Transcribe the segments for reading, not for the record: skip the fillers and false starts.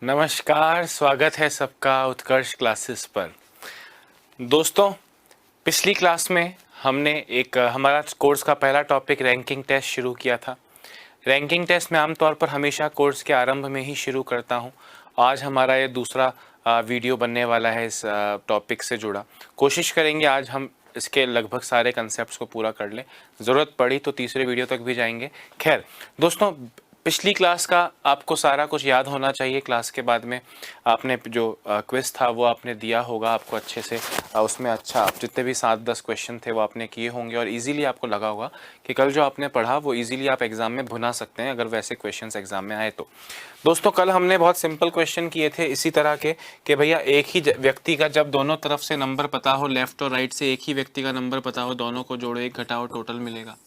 नमस्कार, स्वागत है सबका उत्कर्ष क्लासेस पर। दोस्तों, पिछली क्लास में हमने हमारा कोर्स का पहला टॉपिक रैंकिंग टेस्ट शुरू किया था। रैंकिंग टेस्ट मैं आमतौर पर हमेशा कोर्स के आरंभ में ही शुरू करता हूं। आज हमारा ये दूसरा वीडियो बनने वाला है इस टॉपिक से जुड़ा। कोशिश करेंगे आज हम इसके लगभग सारे कंसेप्ट्स को पूरा कर लें। ज़रूरत पड़ी तो तीसरे वीडियो तक भी जाएंगे। खैर दोस्तों, पिछली क्लास का आपको सारा कुछ याद होना चाहिए। क्लास के बाद में आपने जो क्विज़ था वो आपने दिया होगा, आपको अच्छे से उसमें अच्छा जितने भी 7-10 क्वेश्चन थे वो आपने किए होंगे और इजीली आपको लगा होगा कि कल जो आपने पढ़ा वो इजीली आप एग्ज़ाम में भुना सकते हैं अगर वैसे क्वेश्चंस एग्ज़ाम में आए तो। दोस्तों, कल हमने बहुत सिंपल क्वेश्चन किए थे इसी तरह के कि भैया एक ही व्यक्ति का जब दोनों तरफ से नंबर पता हो, लेफ्ट और राइट से एक ही व्यक्ति का नंबर पता हो, दोनों को जोड़ो, एक घटाओ, टोटल मिलेगा।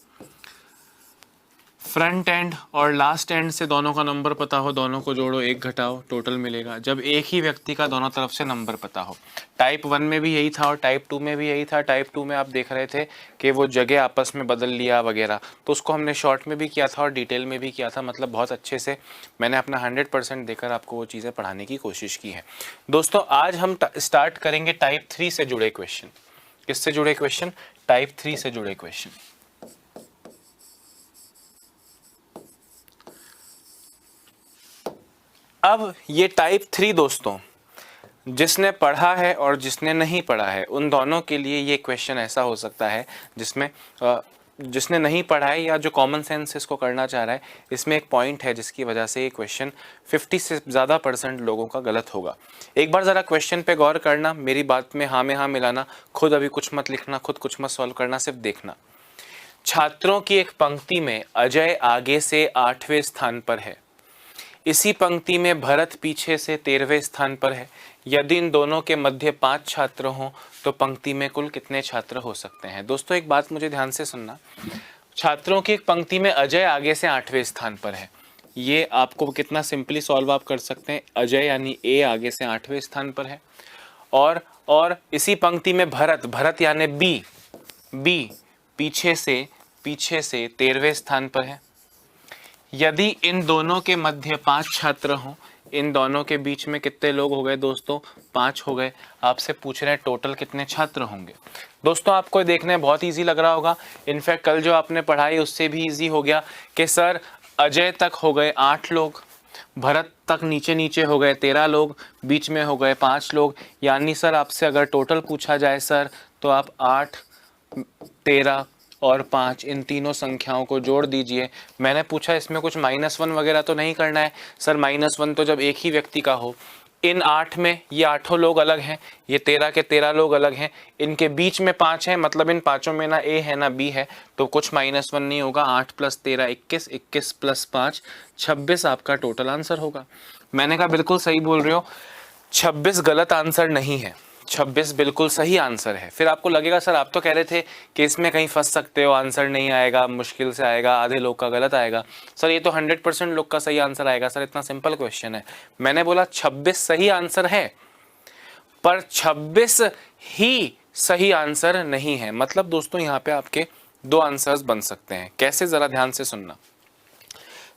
फ्रंट एंड और लास्ट एंड से दोनों का नंबर पता हो, दोनों को जोड़ो, एक घटाओ, टोटल मिलेगा। जब एक ही व्यक्ति का दोनों तरफ से नंबर पता हो। टाइप 1 में भी यही था और टाइप 2 में भी यही था। टाइप 2 में आप देख रहे थे कि वो जगह आपस में बदल लिया वगैरह, तो उसको हमने शॉर्ट में भी किया था और डिटेल में भी किया था। मतलब बहुत अच्छे से मैंने अपना 100% देकर आपको वो चीज़ें पढ़ाने की कोशिश की है। दोस्तों, आज हम स्टार्ट करेंगे टाइप 3 से जुड़े क्वेश्चन। किससे जुड़े क्वेश्चन? टाइप 3 से जुड़े क्वेश्चन। अब ये टाइप 3 दोस्तों, जिसने पढ़ा है और जिसने नहीं पढ़ा है उन दोनों के लिए ये क्वेश्चन ऐसा हो सकता है जिसमें जिसने नहीं पढ़ा है या जो कॉमन सेंस इसको करना चाह रहा है, इसमें एक पॉइंट है जिसकी वजह से ये क्वेश्चन 50 से ज़्यादा % लोगों का गलत होगा। एक बार ज़रा क्वेश्चन पे गौर करना, मेरी बात में हाँ मिलाना, खुद अभी कुछ मत लिखना, खुद कुछ मत सॉल्व करना, सिर्फ देखना। छात्रों की एक पंक्ति में अजय आगे से 8वें स्थान पर है। इसी पंक्ति में भरत पीछे से 13वें स्थान पर है। यदि इन दोनों के मध्य 5 छात्र हों तो पंक्ति में कुल कितने छात्र हो सकते हैं? दोस्तों, एक बात मुझे ध्यान से सुनना। छात्रों की एक पंक्ति में अजय आगे से 8वें स्थान पर है। ये आपको कितना सिंपली सॉल्व आप कर सकते हैं। अजय यानी ए आगे से 8वें स्थान पर है और इसी पंक्ति में भरत यानी बी पीछे से 13वें स्थान पर है। यदि इन दोनों के मध्य 5 छात्र हों, इन दोनों के बीच में कितने लोग हो गए दोस्तों? 5 हो गए। आपसे पूछ रहे हैं टोटल कितने छात्र होंगे। दोस्तों, आपको देखने बहुत इजी लग रहा होगा। इनफैक्ट कल जो आपने पढ़ाई उससे भी इजी हो गया कि सर अजय तक हो गए 8 लोग, भरत तक नीचे हो गए 13 लोग, बीच में हो गए 5 लोग। यानी सर आपसे अगर टोटल पूछा जाए सर, तो आप 8, 13 और 5 इन तीनों संख्याओं को जोड़ दीजिए। मैंने पूछा इसमें कुछ -1 वगैरह तो नहीं करना है। सर -1 तो जब एक ही व्यक्ति का हो। इन 8 में ये 8 लोग अलग हैं, ये 13 के 13 लोग अलग हैं, इनके बीच में 5 हैं, मतलब इन पांचों में ना ए है ना बी है, तो कुछ -1 नहीं होगा। 8 + 13 21, 21 + 5 26 आपका टोटल आंसर होगा। मैंने कहा बिल्कुल सही बोल रहे हो, 26 गलत आंसर नहीं है, 26 बिल्कुल सही आंसर है। फिर आपको लगेगा सर आप तो कह रहे थे कि इसमें कहीं फंस सकते हो, आंसर नहीं आएगा, मुश्किल से आएगा, आधे लोग का गलत आएगा। सर ये तो 100% लोग का सही आंसर आएगा। सर इतना सिंपल क्वेश्चन है। मैंने बोला 26 सही आंसर है, पर 26 ही सही आंसर नहीं है। मतलब दोस्तों, यहाँ पे आपके 2 आंसर्स बन सकते हैं। कैसे? जरा ध्यान से सुनना।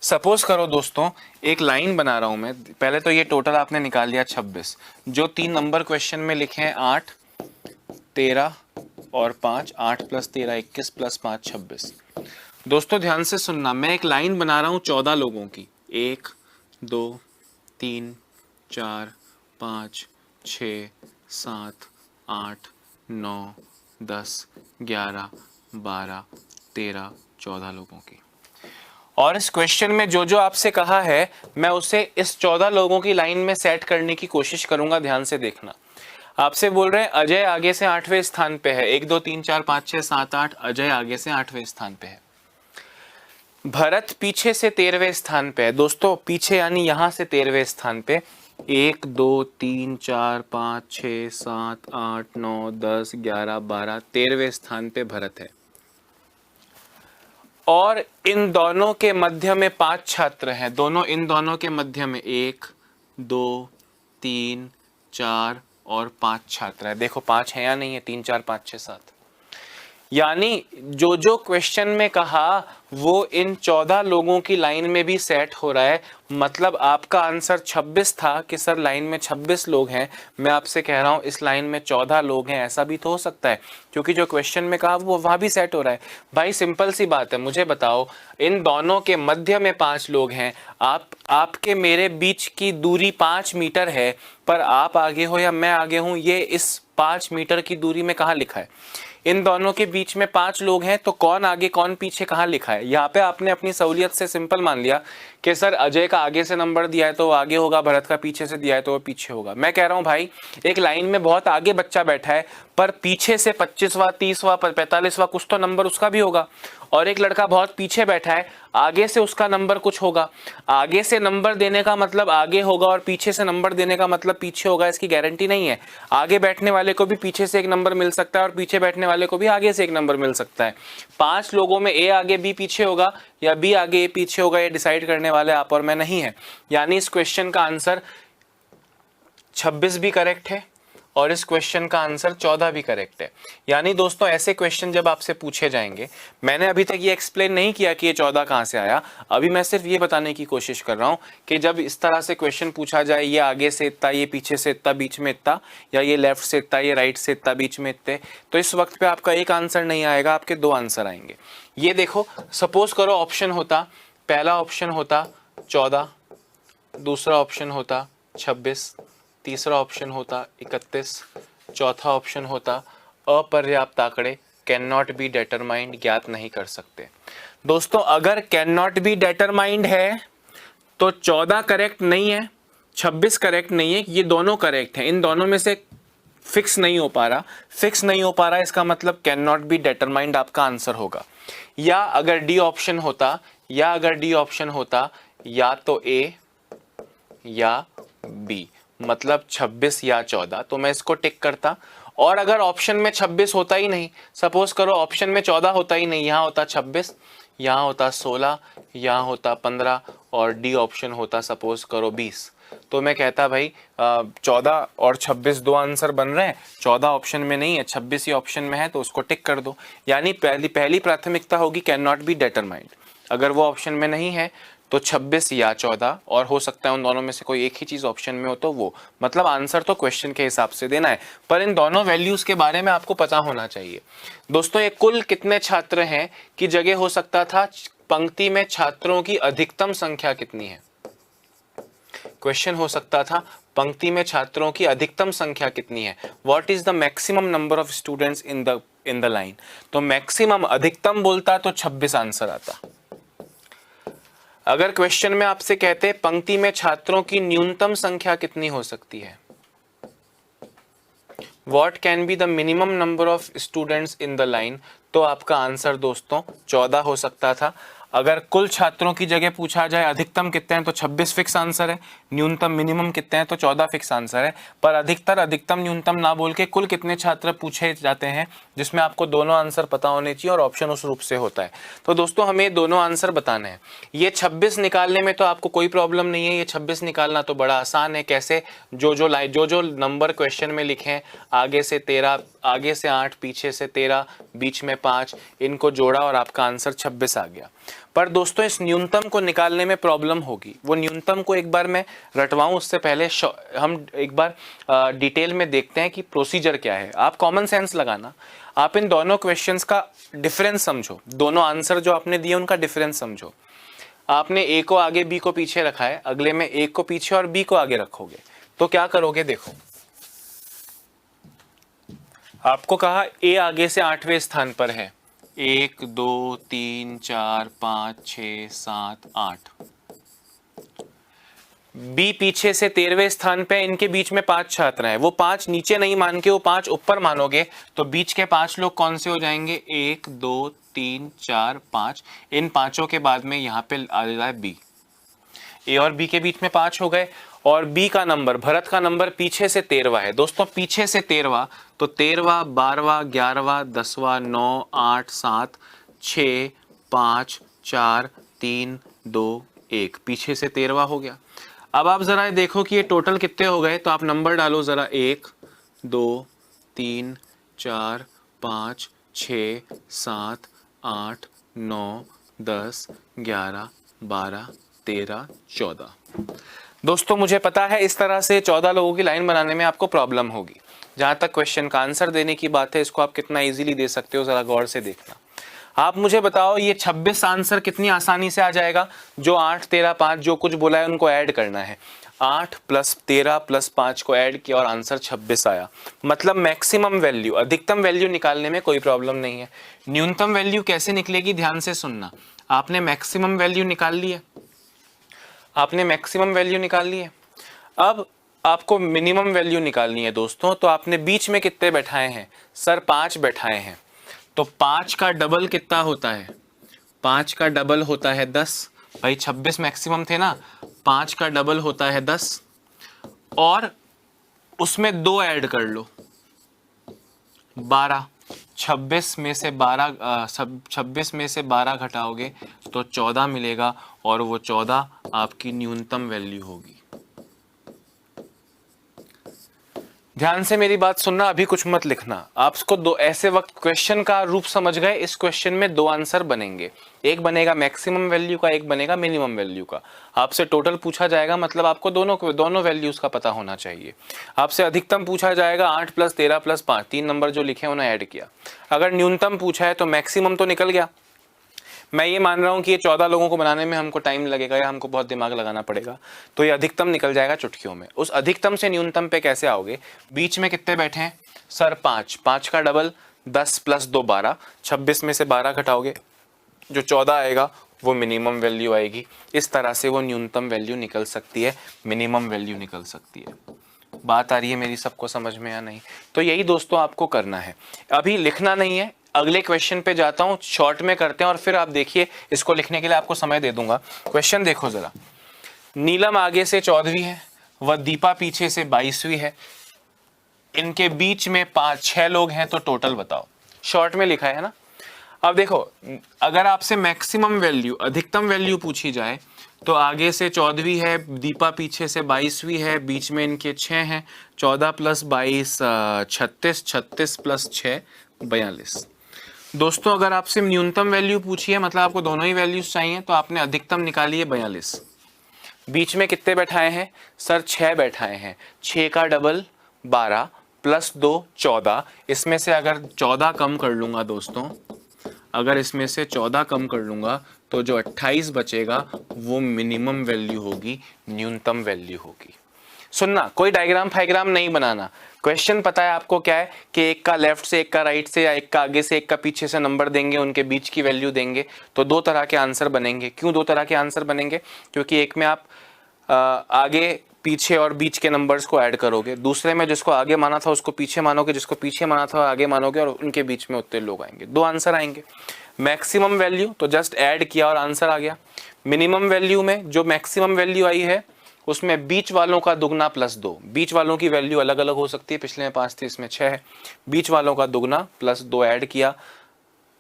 सपोज करो दोस्तों, एक लाइन बना रहा हूं मैं। पहले तो ये टोटल आपने निकाल लिया 26, जो 3 नंबर क्वेश्चन में लिखे हैं 8, 13 और 5। 8 + 13 21 + 5 26। दोस्तों ध्यान से सुनना, मैं एक लाइन बना रहा हूं 14 लोगों की। 1 2 3 4 5 6 7 8 9 10 11 12 13 14 लोगों की। और इस क्वेश्चन में जो जो आपसे कहा है, मैं उसे इस 14 लोगों की लाइन में सेट करने की कोशिश करूंगा। ध्यान से देखना। आपसे बोल रहे हैं अजय आगे से 8वें स्थान पे है। 1 2 3 4 5 6 7 8, अजय आगे से 8वें स्थान पे है। भरत पीछे से 13वें स्थान पे है। दोस्तों पीछे यानी यहां से 13वें स्थान पे। 1 2 3 4 5 6 7 8 9 10 11 12 13वें स्थान पे भरत है। और इन दोनों के मध्य में 5 छात्र हैं। इन दोनों के मध्य में 1 2 3 4 और 5 छात्र हैं। देखो 5 है या नहीं है? 3 4 5 6 7। यानी जो जो क्वेश्चन में कहा वो इन 14 लोगों की लाइन में भी सेट हो रहा है। मतलब आपका आंसर 26 था कि सर लाइन में 26 लोग हैं, मैं आपसे कह रहा हूं इस लाइन में 14 लोग हैं, ऐसा भी तो हो सकता है क्योंकि जो क्वेश्चन में कहा वो वहां भी सेट हो रहा है। भाई सिंपल सी बात है, मुझे बताओ इन दोनों के मध्य में 5 लोग हैं, आपके मेरे बीच की दूरी 5 मीटर है, पर आप आगे हो या मैं आगे हूं ये इस 5 मीटर की दूरी में कहाँ लिखा है? इन दोनों के बीच में 5 लोग हैं तो कौन आगे कौन पीछे कहाँ लिखा है? यहाँ पे आपने अपनी सहूलियत से सिंपल मान लिया कि सर अजय का आगे से नंबर दिया है तो वो आगे होगा, भरत का पीछे से दिया है तो वो पीछे होगा। मैं कह रहा हूँ भाई एक लाइन में बहुत आगे बच्चा बैठा है पर पीछे से 25वां 30वां 45वां कुछ तो नंबर उसका भी होगा, और एक लड़का बहुत पीछे बैठा है आगे से उसका नंबर कुछ होगा। आगे से नंबर देने का मतलब आगे होगा और पीछे से नंबर देने का मतलब पीछे होगा, इसकी गारंटी नहीं है। आगे बैठने वाले को भी पीछे से एक नंबर मिल सकता है और पीछे बैठने वाले को भी आगे से एक नंबर मिल सकता है। 5 लोगों में ए आगे बी पीछे होगा या बी आगे ए पीछे होगा, ये डिसाइड करने वाले आप और मैं नहीं है। यानी इस क्वेश्चन का आंसर 26 भी करेक्ट है और इस क्वेश्चन का आंसर 14 भी करेक्ट है। यानी दोस्तों ऐसे क्वेश्चन जब आपसे पूछे जाएंगे, मैंने अभी तक ये एक्सप्लेन नहीं किया कि ये 14 कहाँ से आया, अभी मैं सिर्फ ये बताने की कोशिश कर रहा हूँ कि जब इस तरह से क्वेश्चन पूछा जाए, ये आगे से इतना, ये पीछे से इतना, बीच में इतना, या ये लेफ्ट से इतना, ये राइट से इतना, बीच में इतने, तो इस वक्त पे आपका एक आंसर नहीं आएगा, आपके 2 आंसर आएंगे। ये देखो सपोज करो ऑप्शन होता, पहला ऑप्शन होता 14, दूसरा ऑप्शन होता 26, तीसरा ऑप्शन होता 31, चौथा ऑप्शन होता अपर्याप्त आंकड़े कैन नॉट बी डिटरमाइंड, ज्ञात नहीं कर सकते। दोस्तों अगर कैन नॉट बी डिटरमाइंड है तो 14 करेक्ट नहीं है, 26 करेक्ट नहीं है, ये दोनों करेक्ट हैं। इन दोनों में से फिक्स नहीं हो पा रहा, फिक्स नहीं हो पा रहा इसका मतलब कैन नॉट बी डिटरमाइंड आपका आंसर होगा। या अगर डी ऑप्शन होता, या अगर डी ऑप्शन होता या तो ए या बी, मतलब 26 या 14, तो मैं इसको टिक करता। और अगर ऑप्शन में 26 होता ही नहीं, सपोज करो ऑप्शन में 14 होता ही नहीं, यहाँ होता 26, यहाँ होता 16, यहाँ होता 15 और डी ऑप्शन होता सपोज करो 20, तो मैं कहता भाई 14 और 26 2 आंसर बन रहे हैं, 14 ऑप्शन में नहीं है, 26 ही ऑप्शन में है, तो उसको टिक कर दो। यानी पहली प्राथमिकता होगी कैन नॉट बी डिटरमाइंड। अगर वो ऑप्शन में नहीं है तो 26 या 14, और हो सकता है उन दोनों में से कोई एक ही चीज ऑप्शन में हो तो वो, मतलब आंसर तो क्वेश्चन के हिसाब से देना है, पर इन दोनों वैल्यूज के बारे में आपको पता होना चाहिए। दोस्तों ये कुल कितने छात्र हैं की जगह हो सकता था पंक्ति में छात्रों की अधिकतम संख्या कितनी है। क्वेश्चन हो सकता था पंक्ति में छात्रों की अधिकतम संख्या कितनी है, what is the maximum number of students in the line. तो मैक्सिमम अधिकतम बोलता तो 26 आंसर आता। अगर क्वेश्चन में आपसे कहते पंक्ति में छात्रों की न्यूनतम संख्या कितनी हो सकती है, what can be the minimum number of students in the line, तो आपका आंसर दोस्तों 14 हो सकता था। अगर कुल छात्रों की जगह पूछा जाए अधिकतम कितने हैं तो 26 फिक्स आंसर है, न्यूनतम मिनिमम कितने हैं तो 14 फिक्स आंसर है। पर अधिकतर अधिकतम न्यूनतम ना बोल के कुल कितने छात्र पूछे जाते हैं, जिसमें आपको दोनों आंसर पता होने चाहिए और ऑप्शन उस रूप से होता है। तो दोस्तों हमें दोनों आंसर बताने हैं। ये 26 निकालने में तो आपको कोई प्रॉब्लम नहीं है, ये 26 निकालना तो बड़ा आसान है। कैसे, जो नंबर क्वेश्चन में लिखे हैं, आगे से 13, आगे से 8, पीछे से 13, बीच में 5, इनको जोड़ा और आपका आंसर 26 आ गया। पर दोस्तों इस न्यूनतम को निकालने में प्रॉब्लम होगी। वो न्यूनतम को एक बार मैं रटवाऊं उससे पहले हम एक बार डिटेल में देखते हैं कि प्रोसीजर क्या है। आप कॉमन सेंस लगाना, आप इन दोनों क्वेश्चंस का डिफरेंस समझो, दोनों आंसर जो आपने दिए उनका डिफरेंस समझो। आपने ए को आगे बी को पीछे रखा है, अगले में ए को पीछे और बी को आगे रखोगे तो क्या करोगे। देखो आपको कहा ए आगे से 8वें स्थान पर है, 1 2 3 4 5 6 7 8, बी पीछे से 13वें स्थान पे, इनके बीच में 5 छात्र हैं, वो 5 नीचे नहीं मान के वो 5 ऊपर मानोगे तो बीच के 5 लोग कौन से हो जाएंगे, 1 2 3 4 5, इन पांचों के बाद में यहाँ पे आ जाए बी। ए और बी के बीच में 5 हो गए और बी का नंबर, भरत का नंबर पीछे से 13वां है। दोस्तों पीछे से 13वां तो 13वां 12वां 11वां 10वां 9 8 7 6 5 4 3 2 1, पीछे से 13वां हो गया। अब आप जरा देखो कि ये टोटल कितने हो गए, तो आप नंबर डालो जरा, 1 2 3 4 5 6, 7, 8, 9, 10, 11, 12, 13, 14। दोस्तों मुझे पता है इस तरह से 14 लोगों की लाइन बनाने में आपको प्रॉब्लम होगी। जहाँ तक क्वेश्चन का आंसर देने की बात है, इसको आप कितना इजीली दे सकते हो ज़रा गौर से देखना। आप मुझे बताओ ये 26 आंसर कितनी आसानी से आ जाएगा। जो 8, 13, 5 जो कुछ बोला है उनको ऐड करना है। 8 + 13 + 5 को ऐड किया और आंसर 26 आया। मतलब मैक्सिमम वैल्यू, अधिकतम वैल्यू निकालने में कोई प्रॉब्लम नहीं है। न्यूनतम वैल्यू कैसे निकलेगी, ध्यान से सुनना। आपने मैक्सिमम वैल्यू निकाल ली है, आपने मैक्सिमम वैल्यू निकाल ली है। अब आपको मिनिमम वैल्यू निकालनी है दोस्तों। तो आपने बीच में कितने बैठाए हैं सर, 5 बैठाए हैं। तो 5 का डबल कितना होता है, 5 का डबल होता है 10। भाई 26 मैक्सिमम थे ना, 5 का डबल होता है 10 और उसमें 2 ऐड कर लो 12। 26 में से 12 26 में से 12 घटाओगे तो 14 मिलेगा और वो 14 आपकी न्यूनतम वैल्यू होगी। ध्यान से मेरी बात सुनना, अभी कुछ मत लिखना। आपको दो ऐसे वक्त क्वेश्चन का रूप समझ गए। इस क्वेश्चन में 2 आंसर बनेंगे, एक बनेगा मैक्सिमम वैल्यू का, एक बनेगा मिनिमम वैल्यू का। आपसे टोटल पूछा जाएगा, मतलब आपको दोनों वैल्यूज का पता होना चाहिए। आपसे अधिकतम पूछा जाएगा 8 + 13 + 5, 3 नंबर जो लिखे उन्हें ऐड किया। अगर न्यूनतम पूछा है तो मैक्सिमम तो निकल गया। मैं ये मान रहा हूँ कि ये 14 लोगों को बनाने में हमको टाइम लगेगा या हमको बहुत दिमाग लगाना पड़ेगा, तो ये अधिकतम निकल जाएगा चुटकियों में। उस अधिकतम से न्यूनतम पे कैसे आओगे, बीच में कितने बैठे हैं सर, 5, 5 का डबल 10 + 2 12, 26 में से 12 घटाओगे जो 14 आएगा वो मिनिमम वैल्यू आएगी। इस तरह से वो न्यूनतम वैल्यू निकल सकती है, मिनिमम वैल्यू निकल सकती है। बात आ रही है मेरी सबको समझ में या नहीं? तो यही दोस्तों आपको करना है, अभी लिखना नहीं है। अगले क्वेश्चन पे जाता हूं, शॉर्ट में करते हैं और फिर आप देखिए, इसको लिखने के लिए आपको समय दे दूंगा। क्वेश्चन देखो जरा। नीलम आगे से 14वीं है व दीपा पीछे से 22वीं है। इनके बीच में 5-6 लोग हैं, तो टोटल बताओ। शॉर्ट में लिखा है ना। अब देखो, अगर आपसे मैक्सिमम वैल्यू, अधिकतम वैल्यू पूछी जाए तो आगे से 14वीं है, दीपा पीछे से 22वीं है, बीच में इनके 6 हैं। 14 + 22 36, 36 + 6 42। दोस्तों अगर आपसे न्यूनतम वैल्यू पूछी है, मतलब आपको दोनों ही वैल्यूज चाहिए, तो आपने अधिकतम निकाली है 42। बीच में कितने बैठाए हैं सर, 6 बैठाए हैं। 6 का डबल 12 + 2 14। इसमें से अगर 14 कम कर लूंगा दोस्तों, अगर इसमें से 14 कम कर लूंगा तो जो 28 बचेगा वो मिनिमम वैल्यू होगी, न्यूनतम वैल्यू होगी। सुनना, कोई डायग्राम फाइग्राम नहीं बनाना। क्वेश्चन पता है आपको क्या है कि एक का लेफ्ट से, एक का राइट से, या एक का आगे से, एक का पीछे से नंबर देंगे, उनके बीच की वैल्यू देंगे, तो 2 तरह के आंसर बनेंगे। क्यों 2 तरह के आंसर बनेंगे? क्योंकि एक में आप आगे पीछे और बीच के नंबर्स को ऐड करोगे, दूसरे में जिसको आगे माना था उसको पीछे मानोगे, जिसको पीछे माना था आगे मानोगे, और उनके बीच में उतने लोग आएंगे। 2 आंसर आएंगे। मैक्सिमम वैल्यू तो जस्ट ऐड किया और आंसर आ गया। मिनिमम वैल्यू में जो मैक्सिमम वैल्यू आई है उसमें बीच वालों का दुगना प्लस 2। बीच वालों की वैल्यू अलग अलग हो सकती है, पिछले में 5 थी, इसमें 6 है। बीच वालों का दुगना प्लस 2 ऐड किया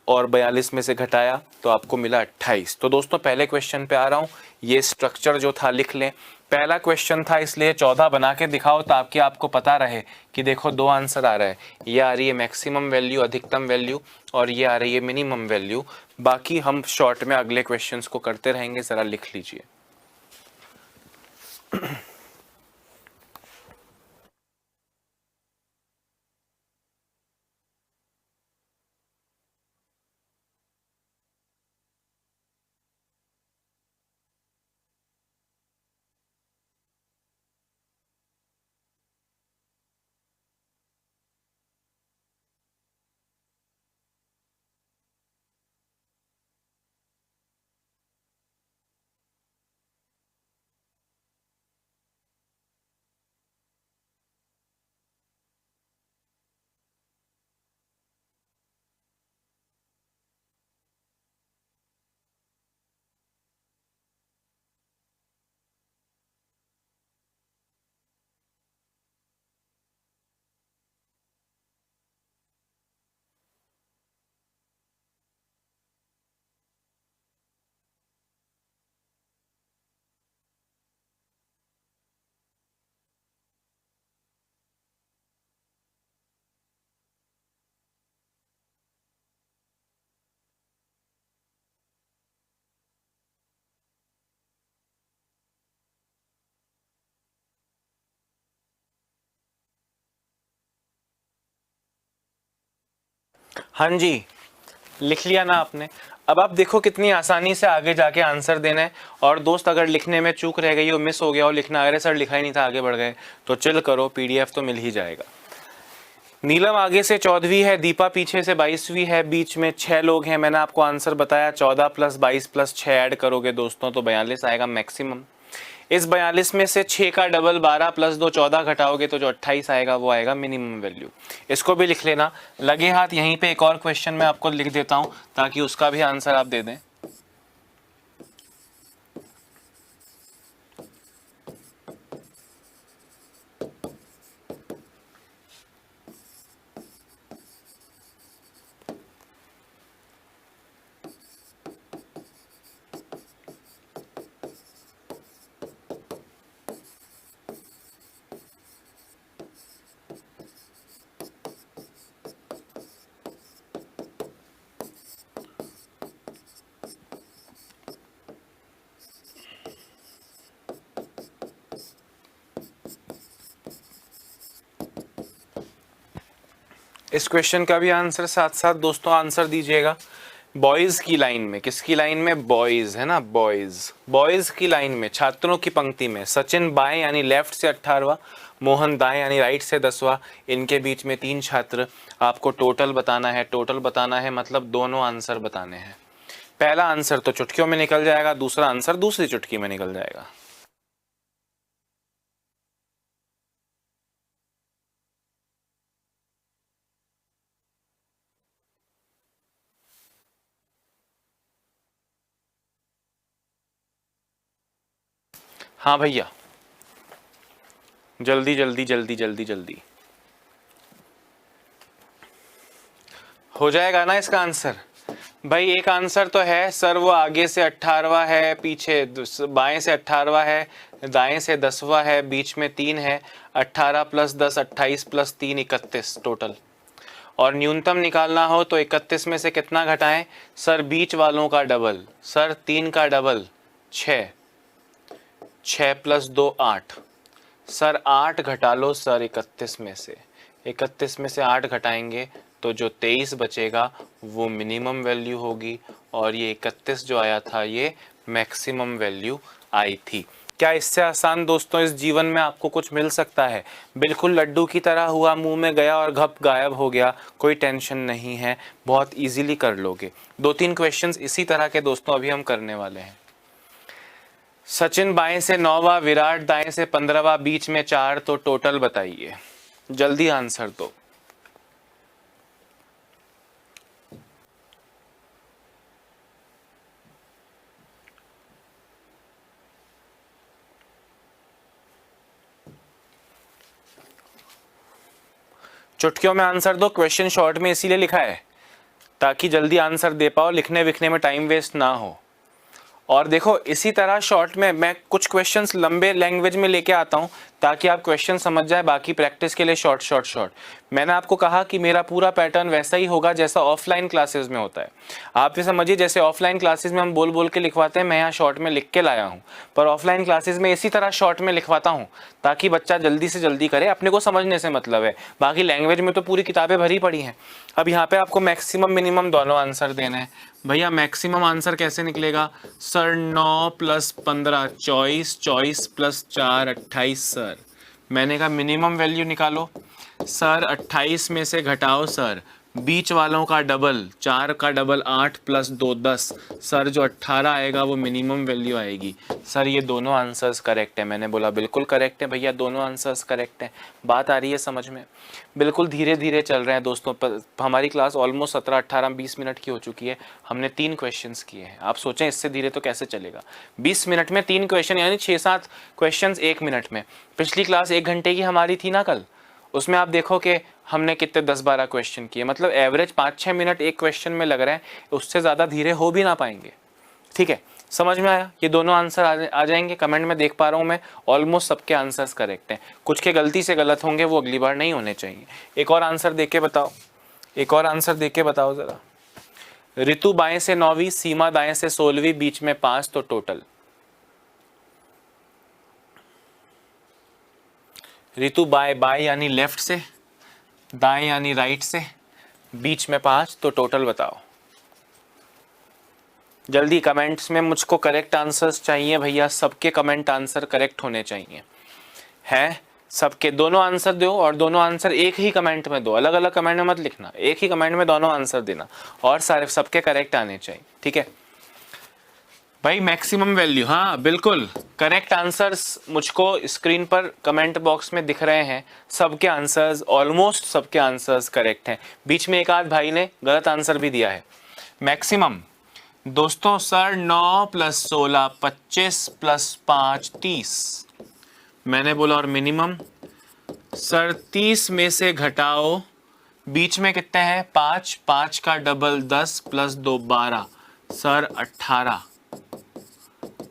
और 42 में से घटाया तो आपको मिला 28। तो दोस्तों पहले क्वेश्चन पे आ रहा हूं, ये स्ट्रक्चर जो था लिख लें। पहला क्वेश्चन था इसलिए 14 बना के दिखाओ ताकि आपको पता रहे कि देखो 2 आंसर आ रहा है। ये आ रही है मैक्सिमम वैल्यू, अधिकतम वैल्यू, और ये आ रही है मिनिमम वैल्यू। बाकी हम शॉर्ट में अगले क्वेश्चंस को करते रहेंगे, जरा लिख लीजिए। हाँ जी, लिख लिया ना आपने। अब आप देखो कितनी आसानी से आगे जाके आंसर देना है। और दोस्त अगर लिखने में चूक रह गई हो, मिस हो गया हो लिखना, अरे सर लिखा ही नहीं था आगे बढ़ गए, तो चिल करो, पीडीएफ तो मिल ही जाएगा। नीलम आगे से 14वीं है, दीपा पीछे से 22वीं है, बीच में 6 लोग हैं। मैंने आपको आंसर बताया 14 + 22 + 6 ऐड करोगे दोस्तों तो 42 आएगा मैक्सिमम। इस 42 में से 6 का डबल 12 + 2 14 घटाओगे तो जो 28 आएगा वो आएगा मिनिमम वैल्यू। इसको भी लिख लेना। लगे हाथ यहीं पे एक और क्वेश्चन मैं आपको लिख देता हूं ताकि उसका भी आंसर आप दे दें। इस क्वेश्चन का भी आंसर साथ साथ दोस्तों आंसर दीजिएगा। बॉयज की लाइन में, किसकी लाइन में? बॉयज है ना, बॉयज। बॉयज की लाइन में छात्रों की पंक्ति में सचिन बाएं यानी लेफ्ट से 18वां, मोहन दाएं यानी राइट से 10वां, इनके बीच में 3 छात्र। आपको टोटल बताना है। टोटल बताना है मतलब दोनों आंसर बताने हैं। पहला आंसर तो चुटकियों में निकल जाएगा, दूसरा आंसर दूसरी चुटकी में निकल जाएगा। हाँ भैया, जल्दी जल्दी जल्दी जल्दी जल्दी हो जाएगा ना इसका आंसर। भाई एक आंसर तो है सर, वो आगे से 18वां है, पीछे बाएं से 18वां है, दाएं से 10वां है, बीच में 3 है। 18 + 10 28 + 3 31 टोटल। और न्यूनतम निकालना हो तो 31 में से कितना घटाएं? सर बीच वालों का डबल। सर 3 का डबल 6, 6 + 2 8। सर 8 घटा लो सर 31 में से। 31 में से 8 घटाएंगे तो जो 23 बचेगा वो मिनिमम वैल्यू होगी, और ये 31 जो आया था ये मैक्सिमम वैल्यू आई थी। क्या इससे आसान दोस्तों इस जीवन में आपको कुछ मिल सकता है? बिल्कुल लड्डू की तरह हुआ, मुंह में गया और घप गायब हो गया, कोई टेंशन नहीं है, बहुत इजीली कर लोगे। 2-3 क्वेश्चंस इसी तरह के दोस्तों अभी हम करने वाले हैं। सचिन बाएं से 9वां, विराट दाएं से 15वां, बीच में 4, तो टोटल बताइए। जल्दी आंसर दो। चुटकियों में आंसर दो। क्वेश्चन शॉर्ट में इसीलिए लिखा है ताकि जल्दी आंसर दे पाओ, लिखने विखने में टाइम वेस्ट ना हो। और देखो इसी तरह शॉर्ट में मैं कुछ क्वेश्चंस लंबे लैंग्वेज में लेके आता हूं ताकि आप क्वेश्चन समझ जाए, बाकी प्रैक्टिस के लिए शॉर्ट शॉर्ट शॉर्ट। मैंने आपको कहा कि मेरा पूरा पैटर्न वैसा ही होगा जैसा ऑफलाइन क्लासेस में होता है। आप ये समझिए जैसे ऑफलाइन क्लासेस में हम बोल बोल के लिखवाते हैं, मैं यहाँ शॉर्ट में लिख के लाया हूँ, पर ऑफलाइन क्लासेस में इसी तरह शॉर्ट में लिखवाता हूँ ताकि बच्चा जल्दी से जल्दी करे, अपने को समझने से मतलब है, बाकी लैंग्वेज में तो पूरी किताबें भरी पड़ी हैं। अब यहाँ पे आपको मैक्सिमम मिनिमम दोनों आंसर देना है। भैया मैक्सिमम आंसर कैसे निकलेगा? सर 9 + 15 24, 24 + 4 28। सर मैंने कहा मिनिमम वैल्यू निकालो। सर 28 में से घटाओ सर बीच वालों का डबल, 4 का डबल 8 + 2 10। सर जो 18 आएगा वो मिनिमम वैल्यू आएगी। सर ये दोनों आंसर्स करेक्ट है। मैंने बोला बिल्कुल करेक्ट है भैया, दोनों आंसर्स करेक्ट हैं। बात आ रही है समझ में? बिल्कुल धीरे धीरे चल रहे हैं दोस्तों। हमारी क्लास ऑलमोस्ट 17 18 20 मिनट की हो चुकी है। हमने 3 क्वेश्चंस किए हैं। आप सोचें इससे धीरे तो कैसे चलेगा? 20 मिनट में 3 क्वेश्चन यानी 6-7 क्वेश्चंस 1 मिनट में। पिछली क्लास 1 घंटे की हमारी थी ना कल, उसमें आप देखो कि हमने कितने 10-12 क्वेश्चन किए, मतलब एवरेज 5-6 मिनट एक क्वेश्चन में लग रहे हैं, उससे ज़्यादा धीरे हो भी ना पाएंगे। ठीक है, समझ में आया? ये दोनों आंसर आ जाएंगे। कमेंट में देख पा रहा हूँ मैं ऑलमोस्ट सबके आंसर्स करेक्ट हैं। कुछ के गलती से गलत होंगे, वो अगली बार नहीं होने चाहिए। एक और आंसर देख के बताओ, एक और आंसर देख के बताओ ज़रा। ऋतु बाएं से 9वीं, सीमा दाएं से 16वीं, बीच में 5, तो टोटल। ऋतु बाएं, बाएं यानी लेफ्ट से, दाएं यानी राइट से, बीच में 5, तो टोटल बताओ जल्दी कमेंट्स में। मुझको करेक्ट आंसर्स चाहिए भैया, सबके कमेंट आंसर करेक्ट होने चाहिए हैं। सबके दोनों आंसर दो, और दोनों आंसर एक ही कमेंट में दो, अलग अलग कमेंट में मत लिखना, एक ही कमेंट में दोनों आंसर देना, और सारे सबके करेक्ट आने चाहिए, ठीक है भाई। मैक्सिमम वैल्यू, हाँ बिल्कुल करेक्ट आंसर्स मुझको स्क्रीन पर कमेंट बॉक्स में दिख रहे हैं, सबके आंसर्स, ऑलमोस्ट सबके आंसर्स करेक्ट हैं। बीच में एक आध भाई ने गलत आंसर भी दिया है। मैक्सिमम दोस्तों सर 9 + 16 25 + 5 30, मैंने बोला। और मिनिमम सर 30 में से घटाओ, बीच में कितने हैं 5, 5 का डबल 10 + 2 12, सर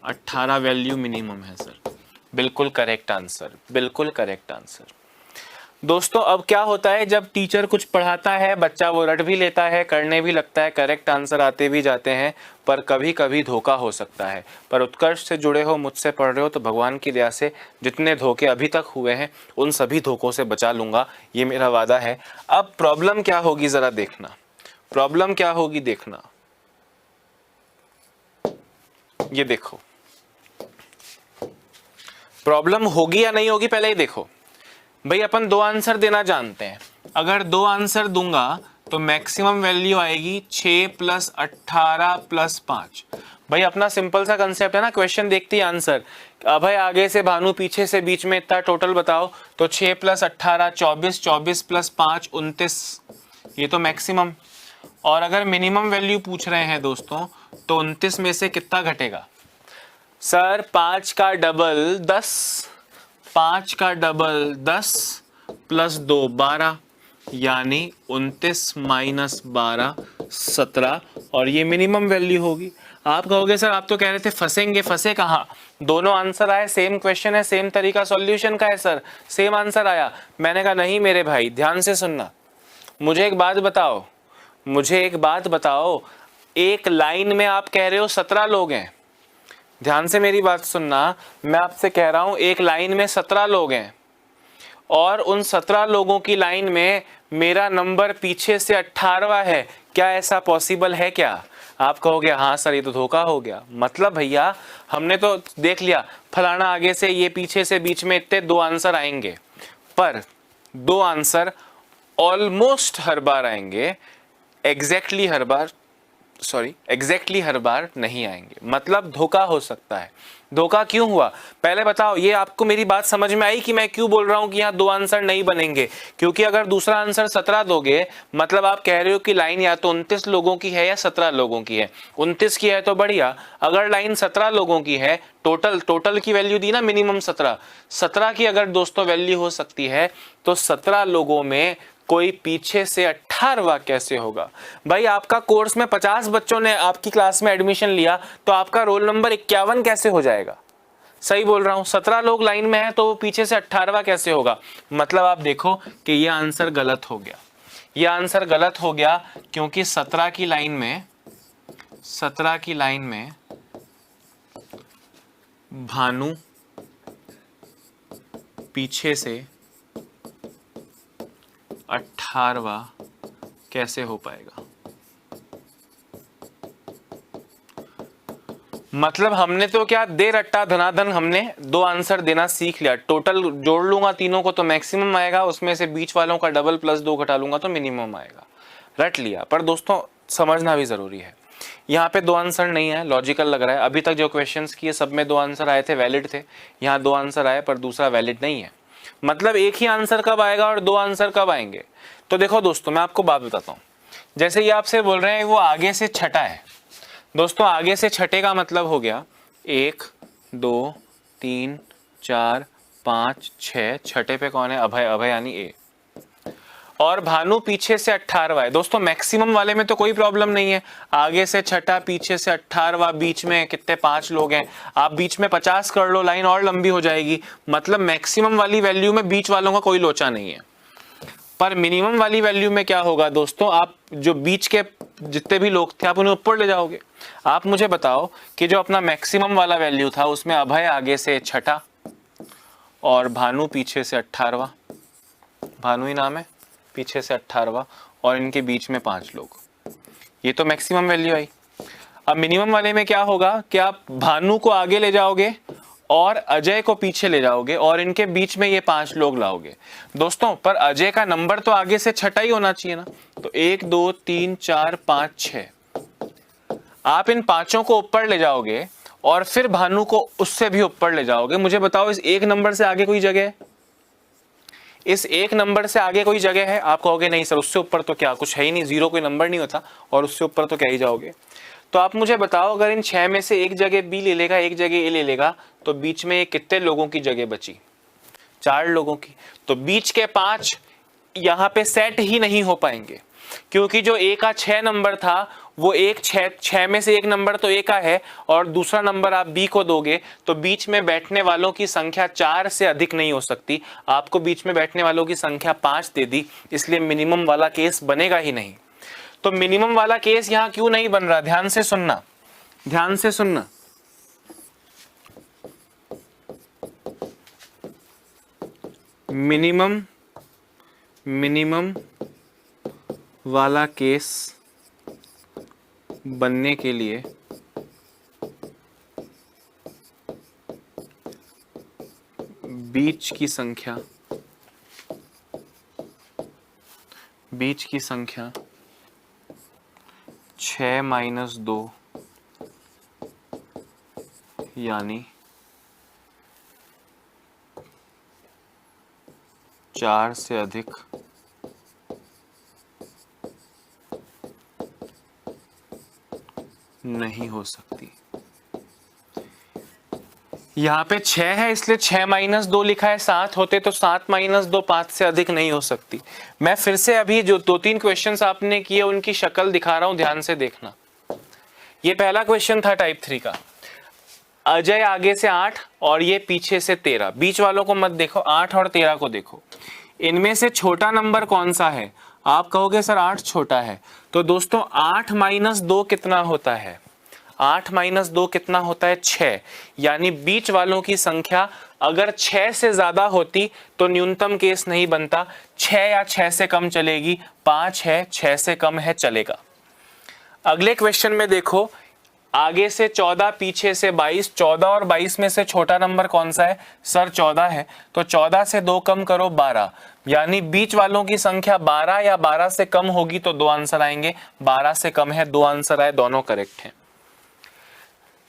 18 वैल्यू मिनिमम है सर। बिल्कुल करेक्ट आंसर, बिल्कुल करेक्ट आंसर। दोस्तों अब क्या होता है, जब टीचर कुछ पढ़ाता है बच्चा वो रट भी लेता है, करने भी लगता है, करेक्ट आंसर आते भी जाते हैं, पर कभी कभी धोखा हो सकता है। पर उत्कर्ष से जुड़े हो, मुझसे पढ़ रहे हो, तो भगवान की दया से जितने धोखे अभी तक हुए हैं उन सभी धोखों से बचा लूँगा, ये मेरा वादा है। अब प्रॉब्लम क्या होगी ज़रा देखना, प्रॉब्लम क्या होगी देखना। ये देखो प्रॉब्लम होगी या नहीं होगी पहले ही देखो भाई। अपन 2 आंसर देना जानते हैं, अगर 2 आंसर दूंगा तो मैक्सिमम वैल्यू आएगी 6 + 18 + 5। भाई अपना सिंपल सा कंसेप्ट है ना, क्वेश्चन देखते ही आंसर। अब भाई आगे से भानु, पीछे से बीच में इतना टोटल बताओ, तो 6 + 18 24, 24 + 5 29, ये तो मैक्सिमम। और अगर मिनिमम वैल्यू पूछ रहे हैं दोस्तों, तो 29 में से कितना घटेगा सर? 5 का डबल 10, 5 का डबल 10 + 2 12, यानी 29 - 12 17, और ये मिनिमम वैल्यू होगी। आप कहोगे सर आप तो कह रहे थे फंसेंगे, फंसे कहाँ? दोनों आंसर आए, सेम क्वेश्चन है, सेम तरीका सॉल्यूशन का है सर, सेम आंसर आया। मैंने कहा नहीं मेरे भाई, ध्यान से सुनना, मुझे एक बात बताओ, मुझे एक बात बताओ, एक लाइन में आप कह रहे हो 17 लोग हैं, ध्यान से मेरी बात सुनना, मैं आपसे कह रहा हूं एक लाइन में 17 लोग हैं, और उन 17 लोगों की लाइन में मेरा नंबर पीछे से 18वां है, क्या ऐसा पॉसिबल है क्या? आप कहोगे हाँ सर ये तो धोखा हो गया। मतलब भैया हमने तो देख लिया, फलाना आगे से, ये पीछे से, बीच में इतने 2 आंसर आएंगे, पर 2 आंसर ऑलमोस्ट हर बार आएंगे, एग्जैक्टली हर बार नहीं आएंगे। मतलब धोखा हो सकता है। धोखा क्यों हुआ पहले बताओ, ये आपको मेरी बात समझ में आई कि मैं क्यों बोल रहा हूं कि यहाँ 2 आंसर नहीं बनेंगे? क्योंकि अगर दूसरा आंसर 17 दोगे, मतलब आप कह रहे हो कि लाइन या तो 29 लोगों की है या 17 लोगों की है। 29 की है तो बढ़िया, अगर लाइन 17 लोगों की है, टोटल की वैल्यू दी ना मिनिमम 17 की अगर दोस्तों वैल्यू हो सकती है, तो 17 लोगों में कोई पीछे से 18वां कैसे होगा? भाई आपका कोर्स में 50 बच्चों ने आपकी क्लास में एडमिशन लिया, तो आपका रोल नंबर 51 कैसे हो जाएगा? सही बोल रहा हूं, 17 लोग लाइन में हैं, तो वो पीछे से 18वां कैसे होगा? मतलब आप देखो कि ये आंसर गलत हो गया, ये आंसर गलत हो गया, क्योंकि 17 की लाइन में भानु पीछे से 18वां कैसे हो पाएगा? मतलब हमने तो क्या दे रट्टा धनाधन, हमने 2 आंसर देना सीख लिया। टोटल जोड़ लूंगा तीनों को तो मैक्सिमम आएगा, उसमें से बीच वालों का डबल प्लस 2 घटा लूंगा तो मिनिमम आएगा। रट लिया। पर दोस्तों समझना भी जरूरी है, यहाँ पे 2 आंसर नहीं है, लॉजिकल लग रहा है। अभी तक जो क्वेश्चंस किए सब में 2 आंसर आए थे, वैलिड थे। यहाँ 2 आंसर आए पर दूसरा वैलिड नहीं है। मतलब एक ही आंसर कब आएगा और 2 आंसर कब आएंगे? तो देखो दोस्तों मैं आपको बात बताता हूँ। जैसे ये आपसे बोल रहे हैं वो आगे से छठा है, दोस्तों आगे से छठे का मतलब हो गया 1 2 3 4 5 6, छठे पे कौन है? अभय यानी ए। और भानु पीछे से 18वां है। दोस्तों मैक्सिमम वाले में तो कोई प्रॉब्लम नहीं है, आगे से छठा पीछे से 18वां, बीच में कितने 5 लोग हैं, आप बीच में 50 कर लो, लाइन और लंबी हो जाएगी। मतलब मैक्सिमम वाली वैल्यू में बीच वालों का कोई लोचा नहीं है। पर मिनिमम वाली वैल्यू में क्या होगा दोस्तों, आप जो बीच के जितने भी लोग थे आप उन्हें ऊपर ले जाओगे। आप मुझे बताओ कि जो अपना मैक्सिमम वाला वैल्यू था उसमें अभय आगे से छठा और भानु पीछे से 18वां, भानु ही नाम है, पीछे से 18वां, और इनके बीच में 5 लोग। ये तो मैक्सिमम वैल्यू आई। अब मिनिमम वाले में क्या होगा कि आप भानु को आगे ले जाओगे और अजय को पीछे ले जाओगे और इनके बीच में ये 5 लोग लाओगे। दोस्तों पर अजय का नंबर तो आगे से छठा ही होना चाहिए ना, तो 1 2 3 4 5 6। आप इन पांचों को ऊपर ले जाओगे और फिर भानु को उससे भी ऊपर ले जाओगे। मुझे बताओ इस एक नंबर से आगे कोई जगह है? इस एक नंबर से आगे कोई जगह है? आप कहोगे नहीं सर उससे ऊपर तो क्या कुछ है ही नहीं, जीरो कोई नंबर नहीं होता और उससे ऊपर तो क्या ही जाओगे। तो आप मुझे बताओ अगर इन 6 में से एक जगह बी ले लेगा, एक जगह ए ले लेगा, तो बीच में कितने लोगों की जगह बची? 4 लोगों की। तो बीच के 5 यहां पे सेट ही नहीं हो पाएंगे, क्योंकि जो ए का 6 नंबर था वो एक 6 में से एक नंबर तो ए का है और दूसरा नंबर आप बी को दोगे, तो बीच में बैठने वालों की संख्या 4 से अधिक नहीं हो सकती। आपको बीच में बैठने वालों की संख्या 5 दे दी, इसलिए मिनिमम वाला केस बनेगा ही नहीं। तो मिनिमम वाला केस यहां क्यों नहीं बन रहा? ध्यान से सुनना, ध्यान से सुनना। मिनिमम वाला केस बनने के लिए बीच की संख्या 6 माइनस 2 यानी 4 से अधिक नहीं हो सकती। यहाँ पे 6 है इसलिए 6 माइनस 2 लिखा है, 7 होते तो 7 माइनस 2 5 से अधिक नहीं हो सकती। मैं फिर से अभी जो 2-3 क्वेश्चंस आपने किए उनकी शक्ल दिखा रहा हूं, ध्यान से देखना। ये पहला क्वेश्चन था टाइप 3 का। अजय आगे से 8 और ये पीछे से 13। बीच वालों को मत देखो, 8 और 13 को देखो। इनमें से छोटा नंबर कौन सा है? आप कहोगे सर 8 छोटा है। तो दोस्तों 8 माइनस 2 कितना होता है? 8 माइनस 2 कितना होता है? 6। यानी बीच वालों की संख्या अगर 6 से ज्यादा होती तो न्यूनतम केस नहीं बनता, 6 या 6 से कम चलेगी। 5 है, 6 से कम है, चलेगा। अगले क्वेश्चन में देखो, आगे से 14 पीछे से 22। 14 और 22 में से छोटा नंबर कौन सा है? सर 14 है। तो 14 से 2 कम करो 12, यानी बीच वालों की संख्या 12 या 12 से कम होगी तो 2 आंसर आएंगे। 12 से कम है, 2 आंसर आए, दोनों करेक्ट हैं।